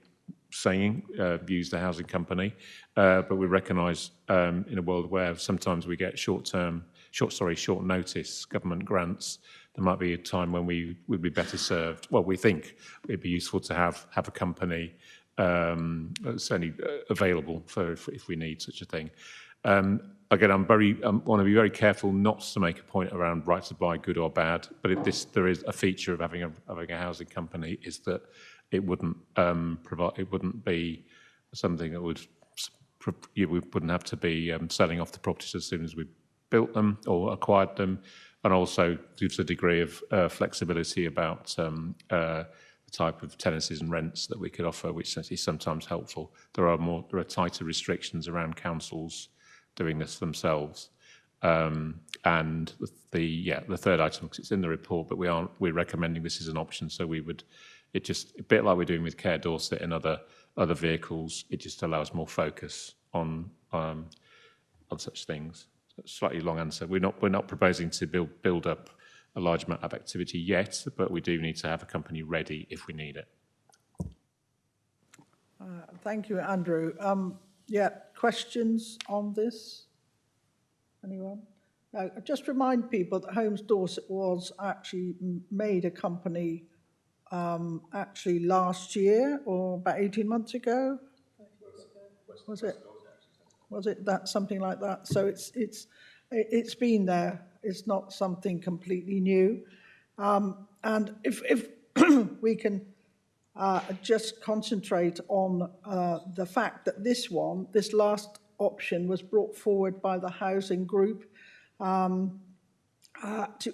Speaker 5: saying use the housing company, but we recognise in a world where sometimes we get short notice government grants, there might be a time when we would be better served. Well, we think it'd be useful to have a company certainly available for if we need such a thing. Again, I want to be very careful not to make a point around right to buy, good or bad. But there is a feature of having a housing company is that it wouldn't it wouldn't be something that we wouldn't have to be selling off the properties as soon as we built them or acquired them, and also gives a degree of flexibility about the type of tenancies and rents that we could offer, which is sometimes helpful. There are tighter restrictions around councils doing this themselves. And the third item, because it's in the report, but we're recommending this as an option. So it just a bit like we're doing with Care Dorset and other vehicles. It just allows more focus on such things. Slightly long answer. We're not proposing to build up a large amount of activity yet, but we do need to have a company ready if we need it.
Speaker 1: Thank you, Andrew. Questions on this? Anyone? Just remind people that Homes Dorset was actually made a company actually last year or about 18 months ago. Was it that something like that? So it's been there. It's not something completely new. And if we can just concentrate on the fact that this last option was brought forward by the housing group to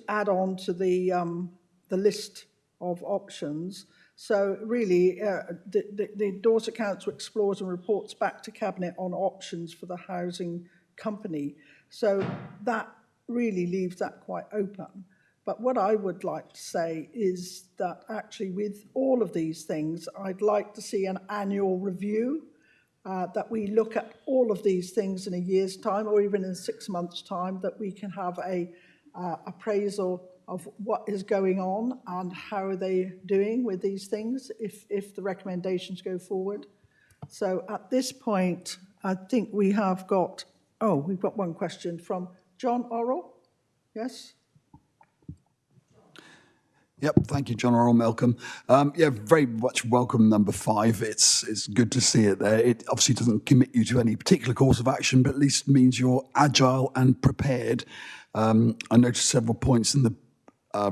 Speaker 1: add on to the list of options. So really, the Dorset Council explores and reports back to Cabinet on options for the housing company. So that really leaves that quite open. But what I would like to say is that actually with all of these things, I'd like to see an annual review, that we look at all of these things in a year's time or even in 6 months' time, that we can have a appraisal of what is going on and how they're doing with these things if the recommendations go forward. So at this point, I think we have got, we've got one question from John Orrell. Yes?
Speaker 6: Yep, thank you, John Orrell, Malcolm. Yeah, very much welcome number 5. It's good to see it there. It obviously doesn't commit you to any particular course of action, but at least means you're agile and prepared. I noticed several points in the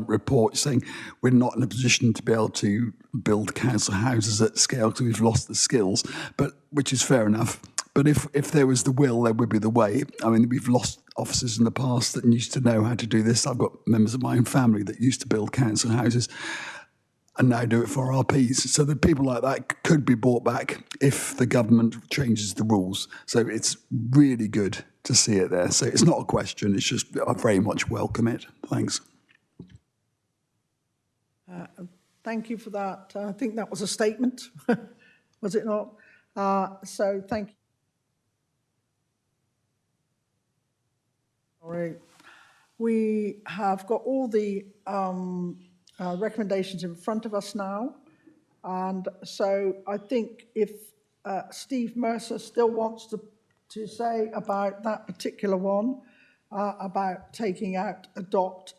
Speaker 6: report saying we're not in a position to be able to build council houses at scale because we've lost the skills, but which is fair enough. But if there was the will, there would be the way. I mean, we've lost officers in the past that used to know how to do this. I've got members of my own family that used to build council houses and now do it for RPs. So that people like that could be brought back if the government changes the rules. So it's really good to see it there. So it's not a question, it's just I very much welcome it. Thanks.
Speaker 1: Thank you for that. I think that was a statement, was it not? So thank you. All right. We have got all the recommendations in front of us now. And so I think if Steve Mercer still wants to say about that particular one, about taking out adopt,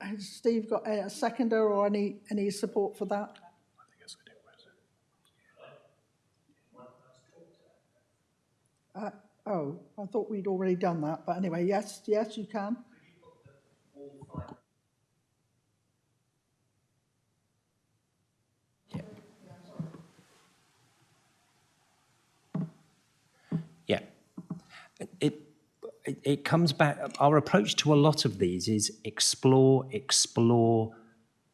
Speaker 1: has Steve got a seconder or any support for that? I thought we'd already done that, but anyway, yes, you can.
Speaker 8: Yeah. It comes back, our approach to a lot of these is explore,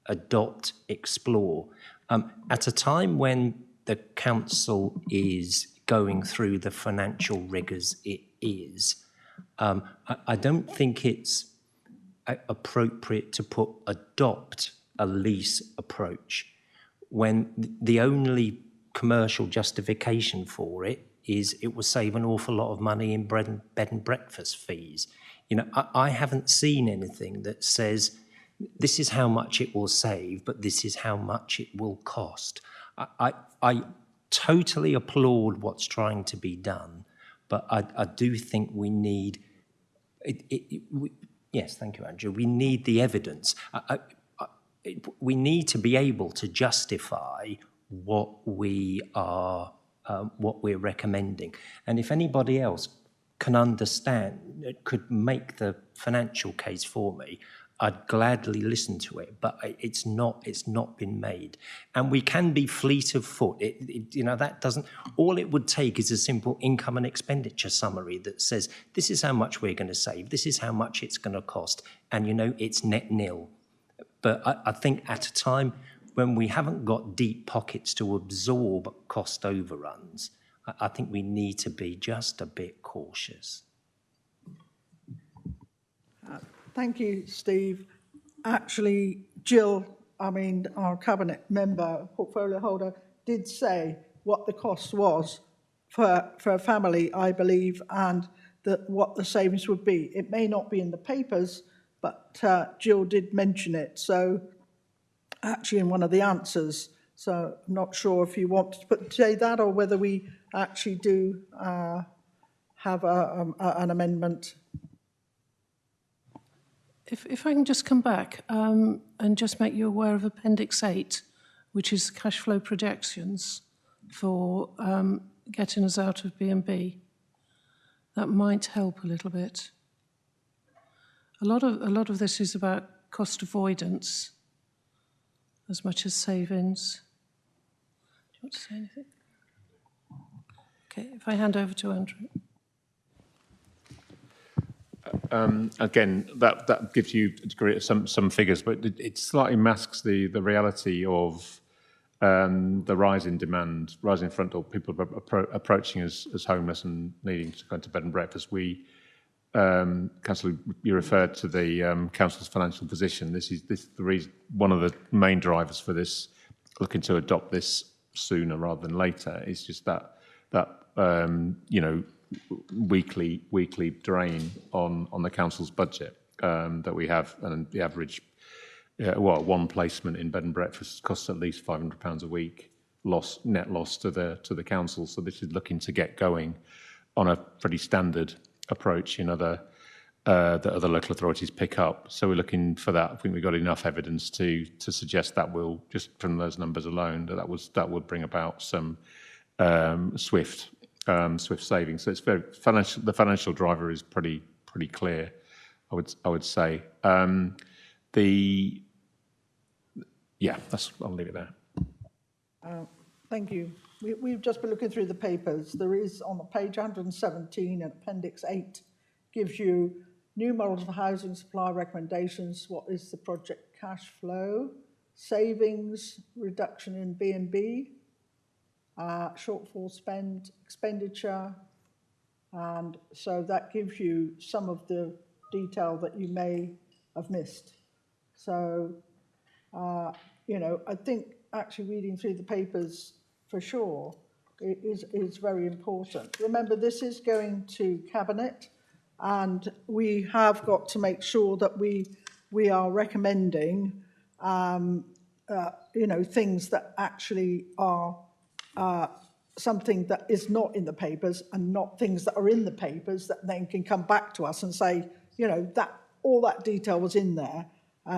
Speaker 8: adopt, explore. At a time when the council is going through the financial rigours it is, I don't think it's appropriate to adopt a lease approach when the only commercial justification for it is it will save an awful lot of money in bed and breakfast fees. You know, I haven't seen anything that says this is how much it will save, but this is how much it will cost. I totally applaud what's trying to be done, but I do think we need, yes, thank you, Andrew, we need the evidence. We need to be able to justify what we are, what we're recommending. And if anybody else can understand, could make the financial case for me, I'd gladly listen to it, but it's not been made. And we can be fleet of foot. You know, that doesn't, all it would take is a simple income and expenditure summary that says, this is how much we're going to save, this is how much it's going to cost, and you know, it's net nil. But I think at a time when we haven't got deep pockets to absorb cost overruns, I think we need to be just a bit cautious.
Speaker 1: Thank you, Steve. Actually, Jill, our cabinet member, portfolio holder, did say what the cost was for a family, I believe, and what the savings would be. It may not be in the papers, but Jill did mention it. So actually in one of the answers. So I'm not sure if you want to say that or whether we actually do have an amendment.
Speaker 4: If I can just come back and just make you aware of Appendix 8, which is cash flow projections for getting us out of B&B. That might help a little bit. A lot of this is about cost avoidance as much as savings. Do you want to say anything? Okay, if I hand over to Andrew.
Speaker 5: Again, that gives you a degree of some figures, but it slightly masks the reality of the rise in demand, rise in front door, people approaching us as homeless and needing to go into bed and breakfast. We Councillor, you referred to the council's financial position. This is the reason, one of the main drivers for this, looking to adopt this sooner rather than later, is just that you know, weekly drain on the council's budget that we have, and the average one placement in bed and breakfast costs at least £500 a week net loss to the council. So this is looking to get going on a pretty standard approach in other that other local authorities pick up. So we're looking for that. I think we've got enough evidence to suggest that will, just from those numbers alone, that would bring about some swift savings. So it's very financial. The financial driver is pretty clear, I would say. I'll leave it there.
Speaker 1: Thank you. We've just been looking through the papers. There is on page 117 in Appendix 8 gives you new models for housing supply recommendations. What is the project cash flow, savings, reduction in B&B, shortfall expenditure, and so that gives you some of the detail that you may have missed. So, you know, I think actually reading through the papers for sure is very important. Remember, this is going to Cabinet, and we have got to make sure that we are recommending, you know, things that actually are something that is not in the papers, and not things that are in the papers that then can come back to us and say, you know, that all that detail was in there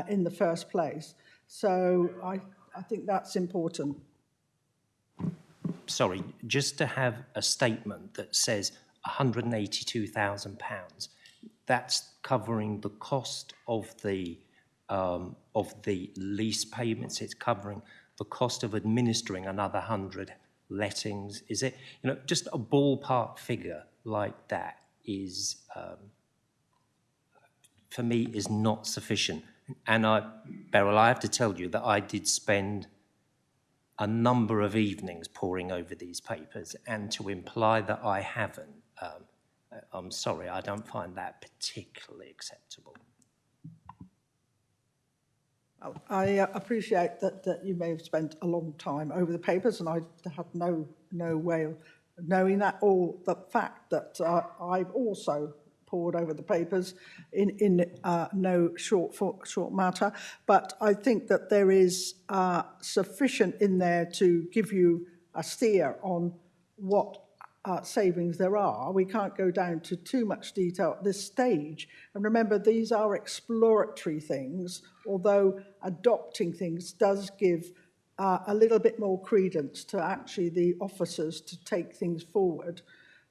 Speaker 1: in the first place. So I think that's important.
Speaker 8: Sorry, just to have a statement that says £182,000, that's covering the cost of the lease payments. It's covering the cost of administering another 100 lettings. Is it, you know, just a ballpark figure like that is, for me, is not sufficient. And Beryl, I have to tell you that I did spend a number of evenings poring over these papers, and to imply that I haven't, I'm sorry, I don't find that particularly acceptable.
Speaker 1: I appreciate that you may have spent a long time over the papers, and I had no way of knowing that, or the fact that I've also pored over the papers in no short matter. But I think that there is sufficient in there to give you a steer on what savings there are. We can't go down to too much detail at this stage. And remember, these are exploratory things, although adopting things does give a little bit more credence to actually the officers to take things forward.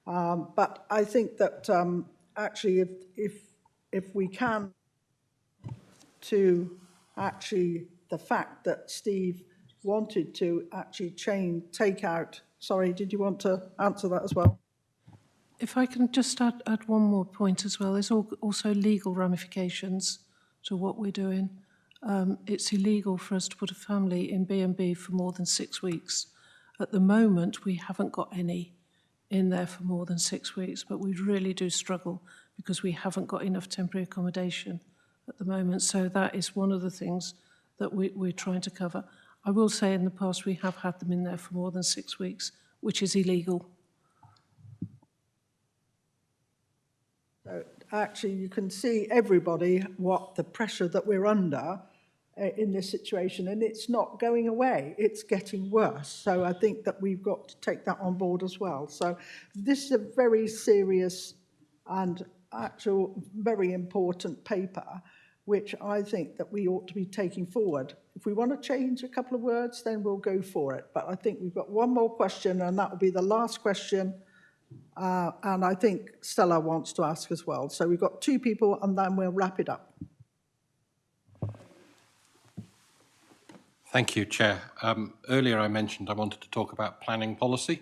Speaker 1: But I think that actually if we can, to actually the fact that Steve wanted to actually take out, sorry, did you want to answer that as well?
Speaker 4: If I can just add one more point as well, there's also legal ramifications to what we're doing. It's illegal for us to put a family in B&B for more than 6 weeks. At the moment, we haven't got any in there for more than 6 weeks, but we really do struggle because we haven't got enough temporary accommodation at the moment. So that is one of the things that we're trying to cover. I will say in the past we have had them in there for more than 6 weeks, which is illegal.
Speaker 1: So actually, you can see everybody what the pressure that we're under in this situation, and it's not going away, it's getting worse. So I think that we've got to take that on board as well. So this is a very serious and actual very important paper, which I think that we ought to be taking forward. If we want to change a couple of words, then we'll go for it. But I think we've got one more question, and that will be the last question. And I think Stella wants to ask as well. So we've got 2 people, and then we'll wrap it up.
Speaker 3: Thank you, Chair. Earlier I mentioned I wanted to talk about planning policy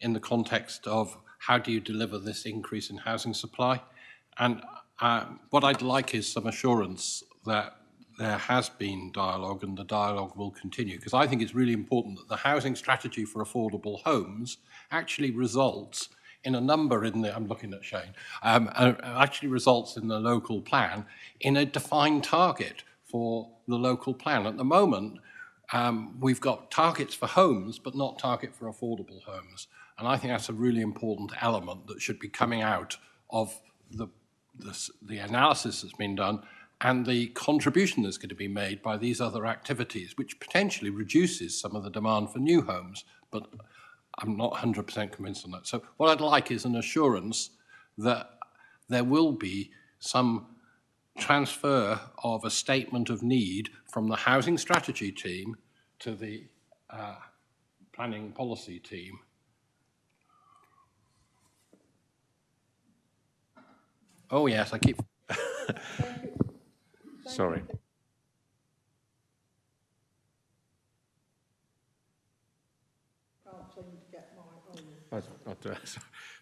Speaker 3: in the context of how do you deliver this increase in housing supply. And what I'd like is some assurance that there has been dialogue and the dialogue will continue, because I think it's really important that the housing strategy for affordable homes actually results in a number in the, I'm looking at Shane, actually results in the local plan in a defined target for the local plan. At the moment, we've got targets for homes, but not target for affordable homes. And I think that's a really important element that should be coming out of the analysis that's been done and the contribution that's going to be made by these other activities, which potentially reduces some of the demand for new homes, but I'm not 100% convinced on that. So what I'd like is an assurance that there will be some transfer of a statement of need from the housing strategy team to the planning policy team. Oh yes, I keep...
Speaker 5: Sorry.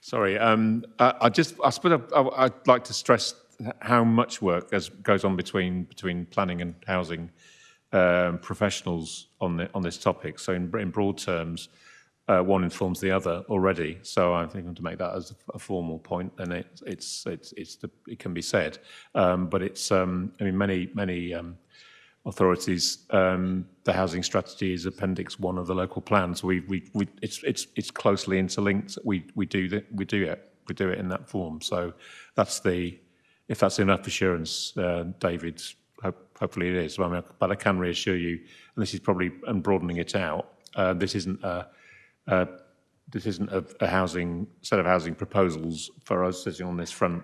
Speaker 5: Sorry. I suppose I'd like to stress how much work goes on between planning and housing professionals on this topic. So in broad terms, one informs the other already. So I think to make that as a formal point, then it can be said. But it's I mean many authorities, the housing strategy is Appendix 1 of the local plan. So it's closely interlinked. We do it in that form. So if that's enough assurance, David, hopefully it is. But I can reassure you, and this is probably broadening it out. This isn't a set of housing proposals for us sitting on this front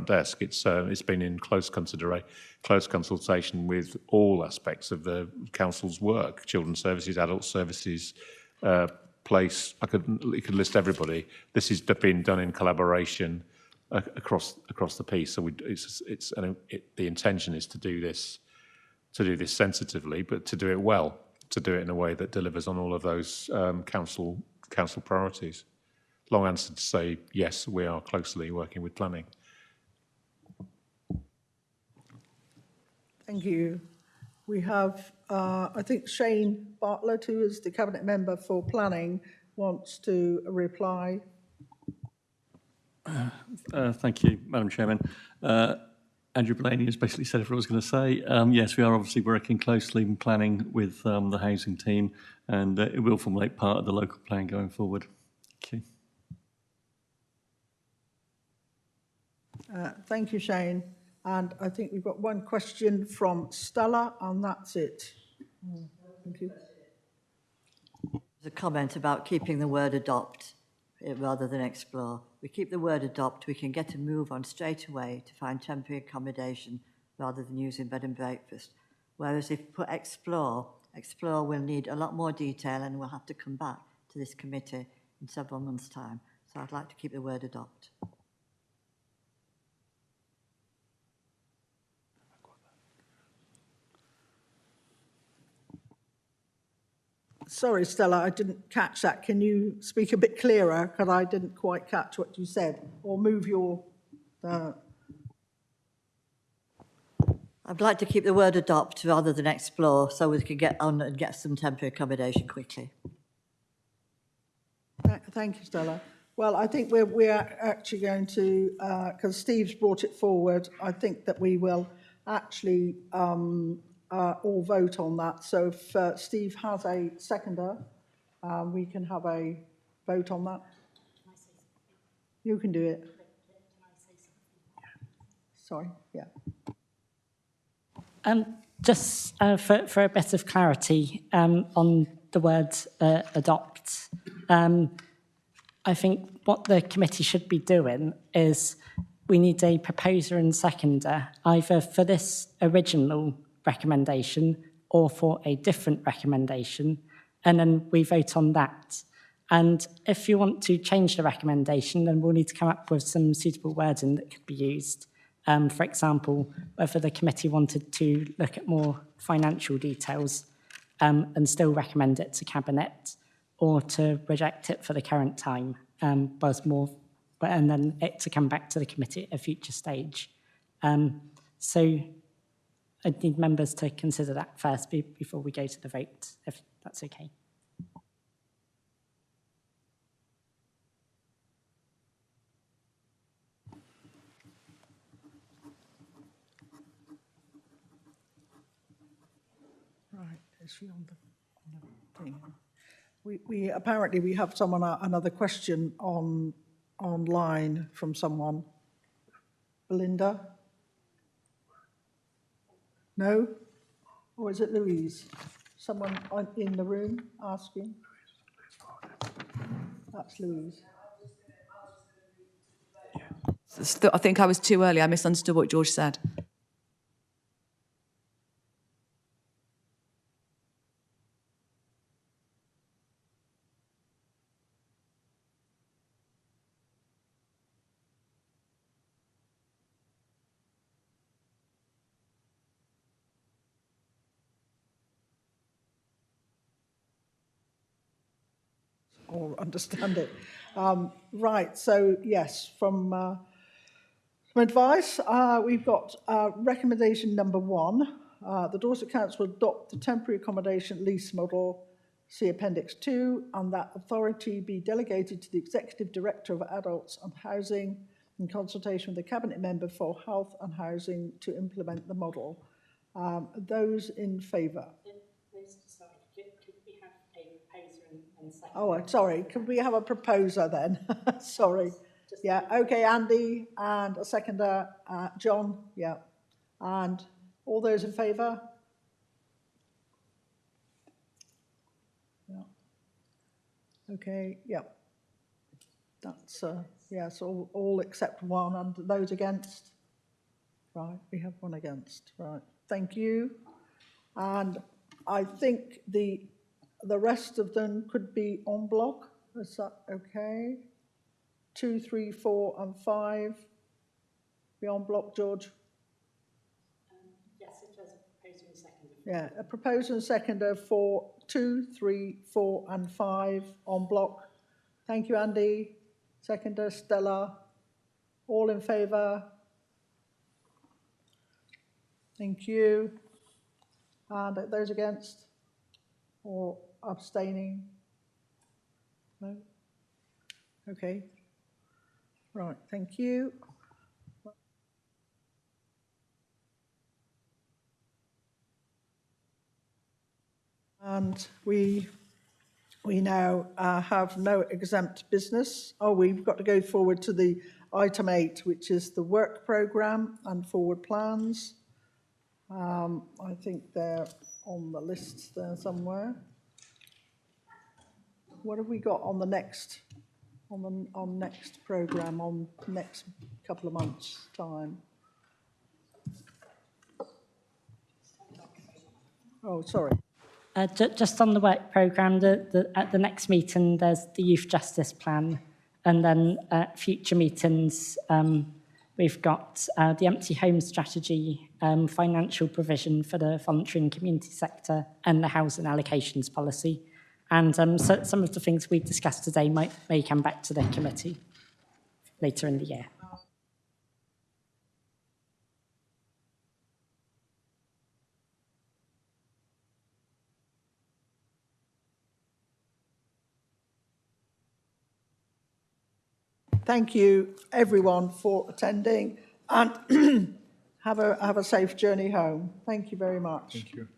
Speaker 5: desk. It's been in close consultation with all aspects of the council's work: children's services, adult services, place. You could list everybody. This has been done in collaboration across the piece. So the intention is to do this sensitively, but to do it well, to do it in a way that delivers on all of those council priorities. Long answer to say, yes, we are closely working with planning.
Speaker 1: Thank you. We have, I think Shane Bartlett, who is the Cabinet Member for Planning, wants to reply.
Speaker 14: Thank you, Madam Chairman. Andrew Blaney has basically said what I was going to say. Yes, we are obviously working closely in planning with the housing team, and it will formulate part of the local plan going forward. Thank you.
Speaker 1: Thank you, Shane. And I think we've got one question from Stella, and that's it. Thank you.
Speaker 9: There's a comment about keeping the word adopt rather than explore. We keep the word adopt, we can get a move on straight away to find temporary accommodation rather than using bed and breakfast. Whereas if we put explore will need a lot more detail and we'll have to come back to this committee in several months' time. So I'd like to keep the word adopt.
Speaker 1: Sorry, Stella, I didn't catch that. Can you speak a bit clearer? Because I didn't quite catch what you said. Or move your...
Speaker 9: I'd like to keep the word adopt rather than explore so we can get on and get some temporary accommodation quickly.
Speaker 1: Thank you, Stella. Well, I think we're actually going to, because Steve's brought it forward, I think that we will actually all vote on that. So if Steve has a seconder, we can have a vote on that. You can do it. Sorry, yeah.
Speaker 2: Just for a bit of clarity on the word adopt, I think what the committee should be doing is we need a proposer and seconder, either for this original recommendation or for a different recommendation, and then we vote on that. And if you want to change the recommendation, then we'll need to come up with some suitable wording that could be used. For example, whether the committee wanted to look at more financial details and still recommend it to Cabinet, or to reject it for the current time, and then it to come back to the committee at a future stage. So I'd need members to consider that first before we go to the vote, if that's okay.
Speaker 1: Is she on the thing? We apparently we have someone, another question online from someone. Belinda? No? Or is it Louise? Someone in the room asking? That's Louise.
Speaker 15: I think I was too early. I misunderstood what George said.
Speaker 1: Or understand it. Right, so yes, from advice, we've got recommendation number 1. The Dorset Council adopt the temporary accommodation lease model, see Appendix 2, and that authority be delegated to the Executive Director of Adults and Housing in consultation with the Cabinet Member for Health and Housing to implement the model. Those in favour? Oh, sorry, could we have a proposer then? Sorry. Yeah, okay, Andy, and a seconder, John, yeah. And all those in favour? Yeah. Okay, yeah. That's, yes, all except 1, and those against? Right, we have 1 against, right. Thank you. And I think the rest of them could be en bloc. Is that okay? 2, 3, 4, and 5. Be en bloc, George?
Speaker 2: Yes, it does. A proposer and seconder.
Speaker 1: Yeah, a proposer and seconder for 2, 3, 4, and 5 en bloc. Thank you, Andy. Seconder, Stella. All in favour? Thank you. And those against? Or abstaining? No? Okay. Right, thank you. And we now have no exempt business. Oh, we've got to go forward to the item 8, which is the work programme and forward plans. I think they're on the list there somewhere. What have we got on the next, on next programme, on next couple of months' time? Oh, sorry.
Speaker 2: Just on the work programme, at the next meeting, there's the Youth Justice Plan, and then at future meetings, we've got the Empty Home Strategy, financial provision for the voluntary and community sector, and the housing allocations policy. And so some of the things we've discussed today may come back to the committee later in the year.
Speaker 1: Thank you, everyone, for attending, and have a safe journey home. Thank you very much.
Speaker 11: Thank you.